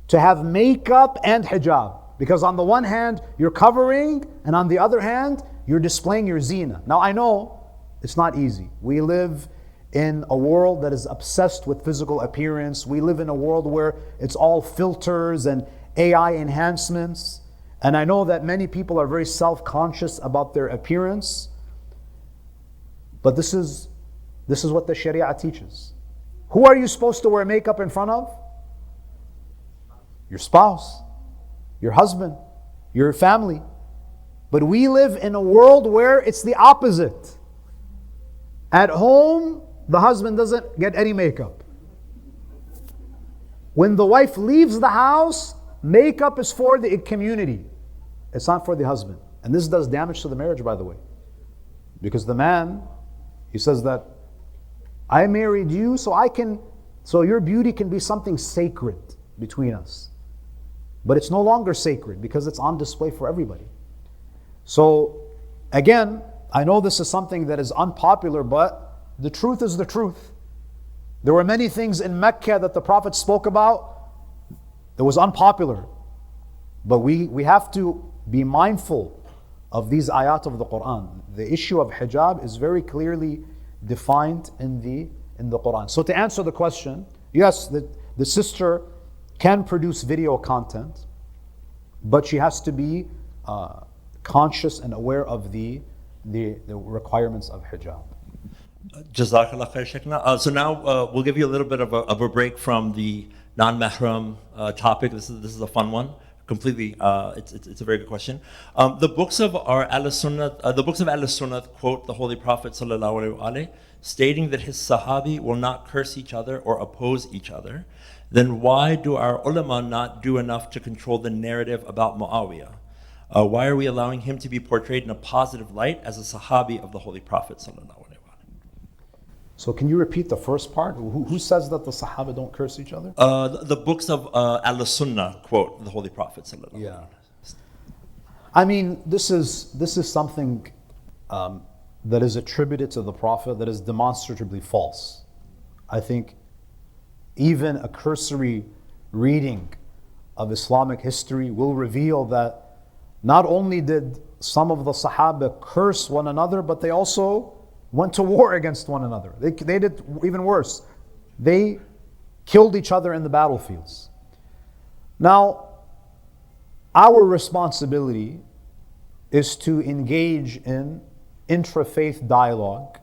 [SPEAKER 1] to have makeup and hijab. Because on the one hand, you're covering, and on the other hand, you're displaying your zina. Now I know it's not easy. We live in a world that is obsessed with physical appearance. We live in a world where it's all filters and AI enhancements. And I know that many people are very self-conscious about their appearance. But this is what the Sharia teaches. Who are you supposed to wear makeup in front of? Your spouse, your husband, your family. But we live in a world where it's the opposite. At home, the husband doesn't get any makeup. When the wife leaves the house, makeup is for the community. It's not for the husband. And this does damage to the marriage, by the way. Because the man, he says that, I married you so your beauty can be something sacred between us. But it's no longer sacred because it's on display for everybody. So again, I know this is something that is unpopular, but the truth is the truth. There were many things in Mecca that the Prophet spoke about that was unpopular. But we have to be mindful of these ayat of the Quran. The issue of hijab is very clearly defined in the Quran. So to answer the question, yes, the sister can produce video content, but she has to be conscious and aware of the requirements of hijab.
[SPEAKER 3] Jazakallah khair, Sheikhna. So now we'll give you a little bit of a break from the non-mahram topic. This is a fun one. Completely, it's a very good question. The books of Al-Sunnah quote the Holy Prophet sallallahu alaihi wasallam, stating that his Sahabi will not curse each other or oppose each other. Then why do our ulama not do enough to control the narrative about Muawiyah? Why are we allowing him to be portrayed in a positive light as a Sahabi of the Holy Prophet sallallahu alaihi wasallam?
[SPEAKER 1] So can you repeat the first part? Who says that the Sahaba don't curse each other?
[SPEAKER 3] The books of Al-Sunnah quote the Holy Prophet sallallahu alaihi wasallam.
[SPEAKER 1] Yeah. I mean, this is something that is attributed to the Prophet that is demonstratively false. I think even a cursory reading of Islamic history will reveal that not only did some of the Sahaba curse one another, but they also went to war against one another. They did even worse. They killed each other in the battlefields. Now, our responsibility is to engage in intra-faith dialogue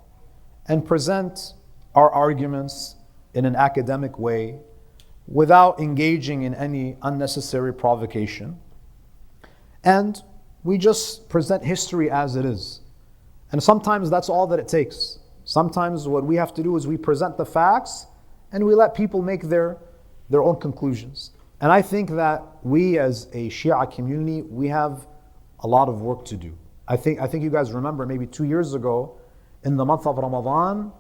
[SPEAKER 1] and present our arguments in an academic way without engaging in any unnecessary provocation. And we just present history as it is. And sometimes that's all that it takes. Sometimes what we have to do is we present the facts and we let people make their own conclusions. And I think that we as a Shia community, we have a lot of work to do. I think you guys remember maybe 2 years ago, in the month of Ramadan,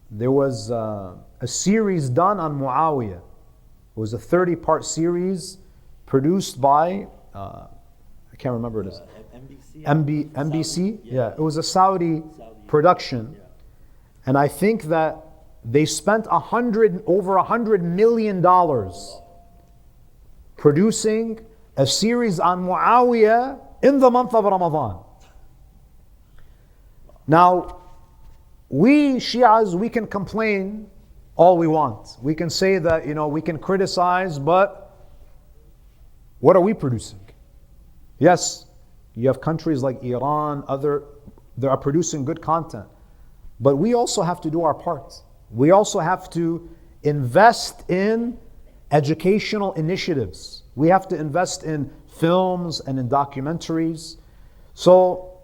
[SPEAKER 1] there was a series done on Muawiyah. It was a 30-part series produced by can't remember it is.
[SPEAKER 3] NBC.
[SPEAKER 1] NBC? Yeah, it was a Saudi production. And I think that they spent over $100 million producing a series on Muawiyah in the month of Ramadan. Now, we Shias, we can complain all we want. We can say that, we can criticize, but what are we producing? Yes, you have countries like Iran, they are producing good content. But we also have to do our part. We also have to invest in educational initiatives. We have to invest in films and in documentaries. So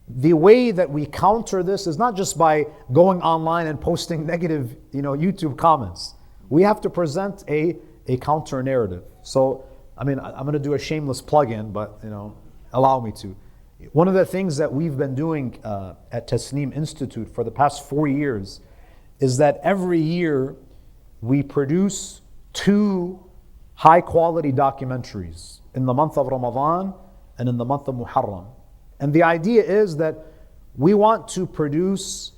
[SPEAKER 1] the way that we counter this is not just by going online and posting negative, YouTube comments. We have to present a counter narrative. So, I'm going to do a shameless plug-in, but allow me to. One of the things that we've been doing at Tasneem Institute for the past 4 years is that every year we produce 2 high-quality documentaries in the month of Ramadan and in the month of Muharram. And the idea is that we want to produce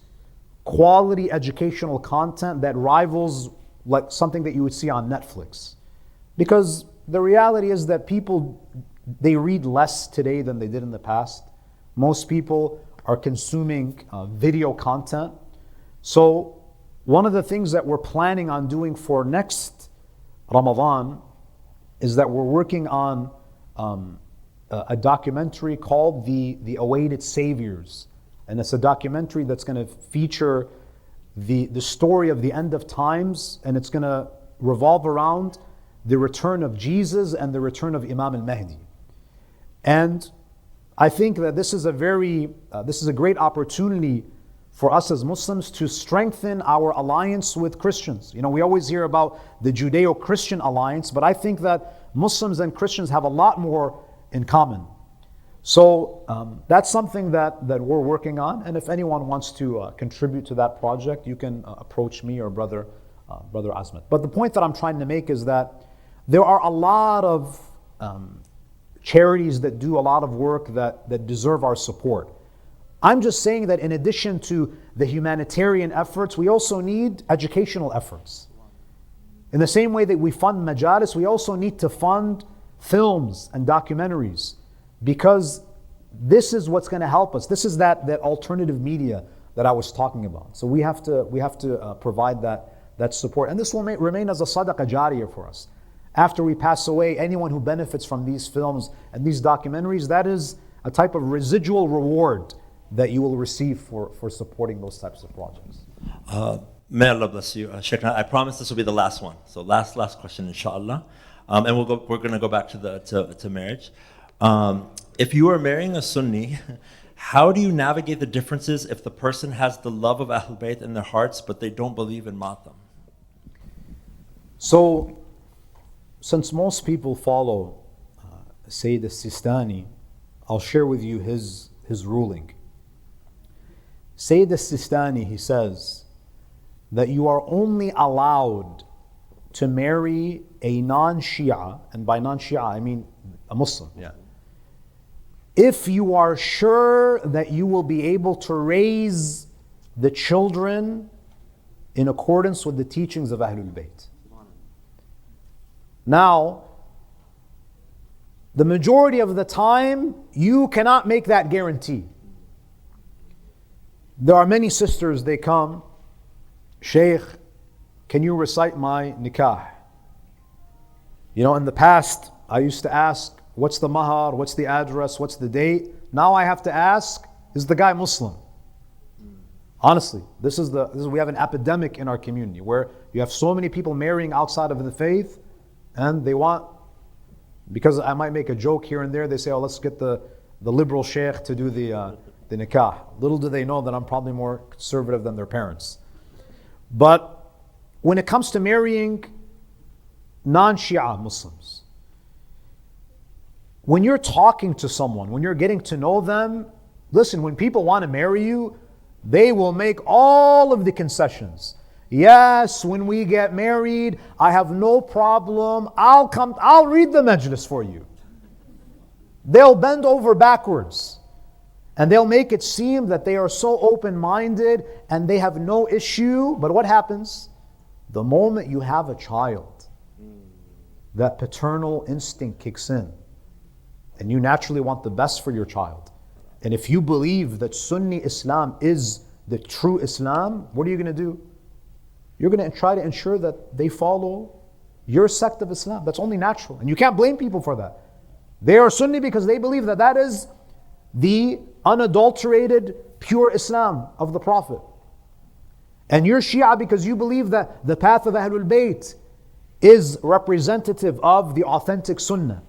[SPEAKER 1] quality educational content that rivals like something that you would see on Netflix. Because the reality is that people, they read less today than they did in the past. Most people are consuming video content. So one of the things that we're planning on doing for next Ramadan is that we're working on a documentary called The Awaited Saviors. And it's a documentary that's going to feature the story of the end of times, and it's going to revolve around the return of Jesus and the return of Imam al-Mahdi. And I think that this is a great opportunity for us as Muslims to strengthen our alliance with Christians. We always hear about the Judeo-Christian alliance, but I think that Muslims and Christians have a lot more in common. So that's something that we're working on, and if anyone wants to contribute to that project, you can approach me or Brother Azmat. But the point that I'm trying to make is that there are a lot of charities that do a lot of work that deserve our support. I'm just saying that in addition to the humanitarian efforts, we also need educational efforts. In the same way that we fund majalis, we also need to fund films and documentaries, because this is what's going to help us. This is that alternative media that I was talking about. So we have to provide that support, and this will remain as a sadaqah jariyah for us. After we pass away, anyone who benefits from these films and these documentaries, that is a type of residual reward that you will receive for supporting those types of projects.
[SPEAKER 3] May Allah bless you. Sheikh, I promise this will be the last one. So last question, inshallah. And we're going to go back to marriage. If you are marrying a Sunni, how do you navigate the differences if the person has the love of Ahlul Bayt in their hearts, but they don't believe in Matam?
[SPEAKER 1] So, since most people follow Sayyid al-Sistani, I'll share with you his ruling. Sayyid al-Sistani, he says that you are only allowed to marry a non-Shia, and by non-Shia I mean a Muslim, if you are sure that you will be able to raise the children in accordance with the teachings of Ahlul Bayt. Now, the majority of the time, you cannot make that guarantee. There are many sisters, they come, Sheikh, can you recite my nikah? In the past, I used to ask, what's the mahar, what's the address, what's the date? Now I have to ask, is the guy Muslim? Honestly, we have an epidemic in our community where you have so many people marrying outside of the faith, and they want, because I might make a joke here and there, they say, let's get the liberal sheikh to do the nikah. Little do they know that I'm probably more conservative than their parents. But when it comes to marrying non-Shia Muslims, when you're talking to someone, when you're getting to know them, listen, when people want to marry you, they will make all of the concessions. Yes, when we get married, I have no problem. I'll read the majlis for you. they'll bend over backwards and they'll make it seem that they are so open-minded and they have no issue. But what happens? The moment you have a child, that paternal instinct kicks in and you naturally want the best for your child. And if you believe that Sunni Islam is the true Islam, what are you going to do? You're going to try to ensure that they follow your sect of Islam. That's only natural. And you can't blame people for that. They are Sunni because they believe that that is the unadulterated, pure Islam of the Prophet. And you're Shia because you believe that the path of Ahlul Bayt is representative of the authentic Sunnah.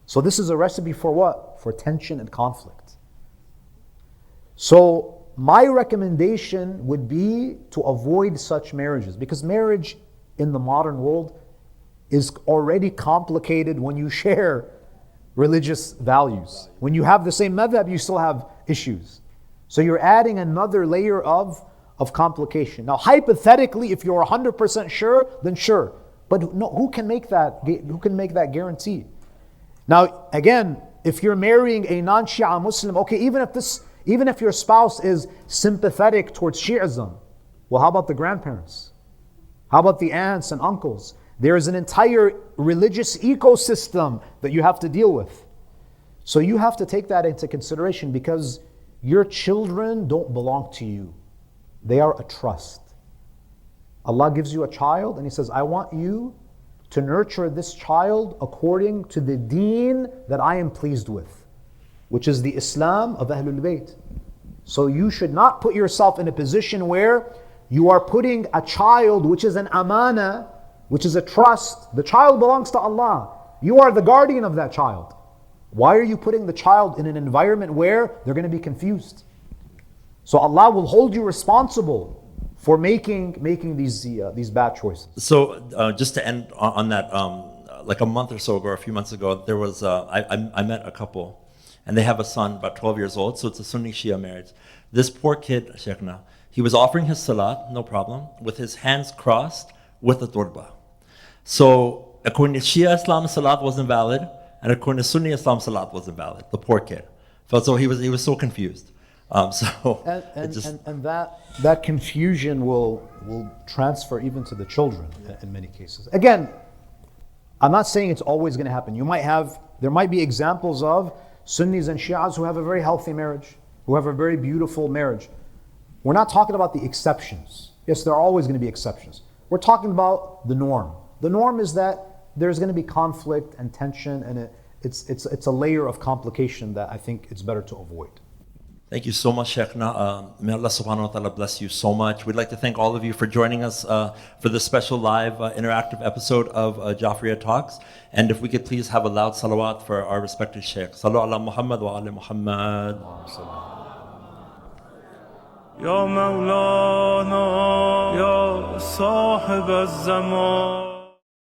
[SPEAKER 1] So this is a recipe for what? For tension and conflict. So my recommendation would be to avoid such marriages, because marriage in the modern world is already complicated when you share religious values. When you have the same madhab, you still have issues. So you're adding another layer of complication. Now, hypothetically, if you're 100% sure, then sure. But no, who can make that guarantee? Now, again, if you're marrying a non-Shia Muslim, okay, even if your spouse is sympathetic towards Shi'ism, well, how about the grandparents? How about the aunts and uncles? There is an entire religious ecosystem that you have to deal with. So you have to take that into consideration, because your children don't belong to you. They are a trust. Allah gives you a child and He says, I want you to nurture this child according to the deen that I am pleased with, which is the Islam of Ahlul Bayt. So you should not put yourself in a position where you are putting a child, which is an amana, which is a trust. The child belongs to Allah. You are the guardian of that child. Why are you putting the child in an environment where they're going to be confused? So Allah will hold you responsible for making these bad choices.
[SPEAKER 3] So just to end on that, like a month or so ago, or a few months ago, there was I met a couple, and they have a son about 12 years old. So it's a Sunni Shia marriage. This poor kid, Sheikhna, he was offering his salat, no problem, with his hands crossed with a turba. So according to Shia Islam, salat wasn't valid, and according to Sunni Islam, salat wasn't valid. The poor kid felt so he was so confused.
[SPEAKER 1] And that confusion will transfer even to the children in many cases. Again, I'm not saying it's always going to happen. There might be examples of Sunnis and Shias who have a very healthy marriage, who have a very beautiful marriage. We're not talking about the exceptions. Yes, there are always going to be exceptions. We're talking about the norm. The norm is that there's going to be conflict and tension, and it's a layer of complication that I think it's better to avoid.
[SPEAKER 3] Thank you so much, Sheikhna. May Allah subhanahu wa ta'ala bless you so much. We'd like to thank all of you for joining us for this special live interactive episode of Jaferia Talks. And if we could please have a loud salawat for our respected Sheikh. Sallu ala Muhammad wa ala Muhammad.
[SPEAKER 2] Ya Mawlana, Ya Sahib al-Zaman.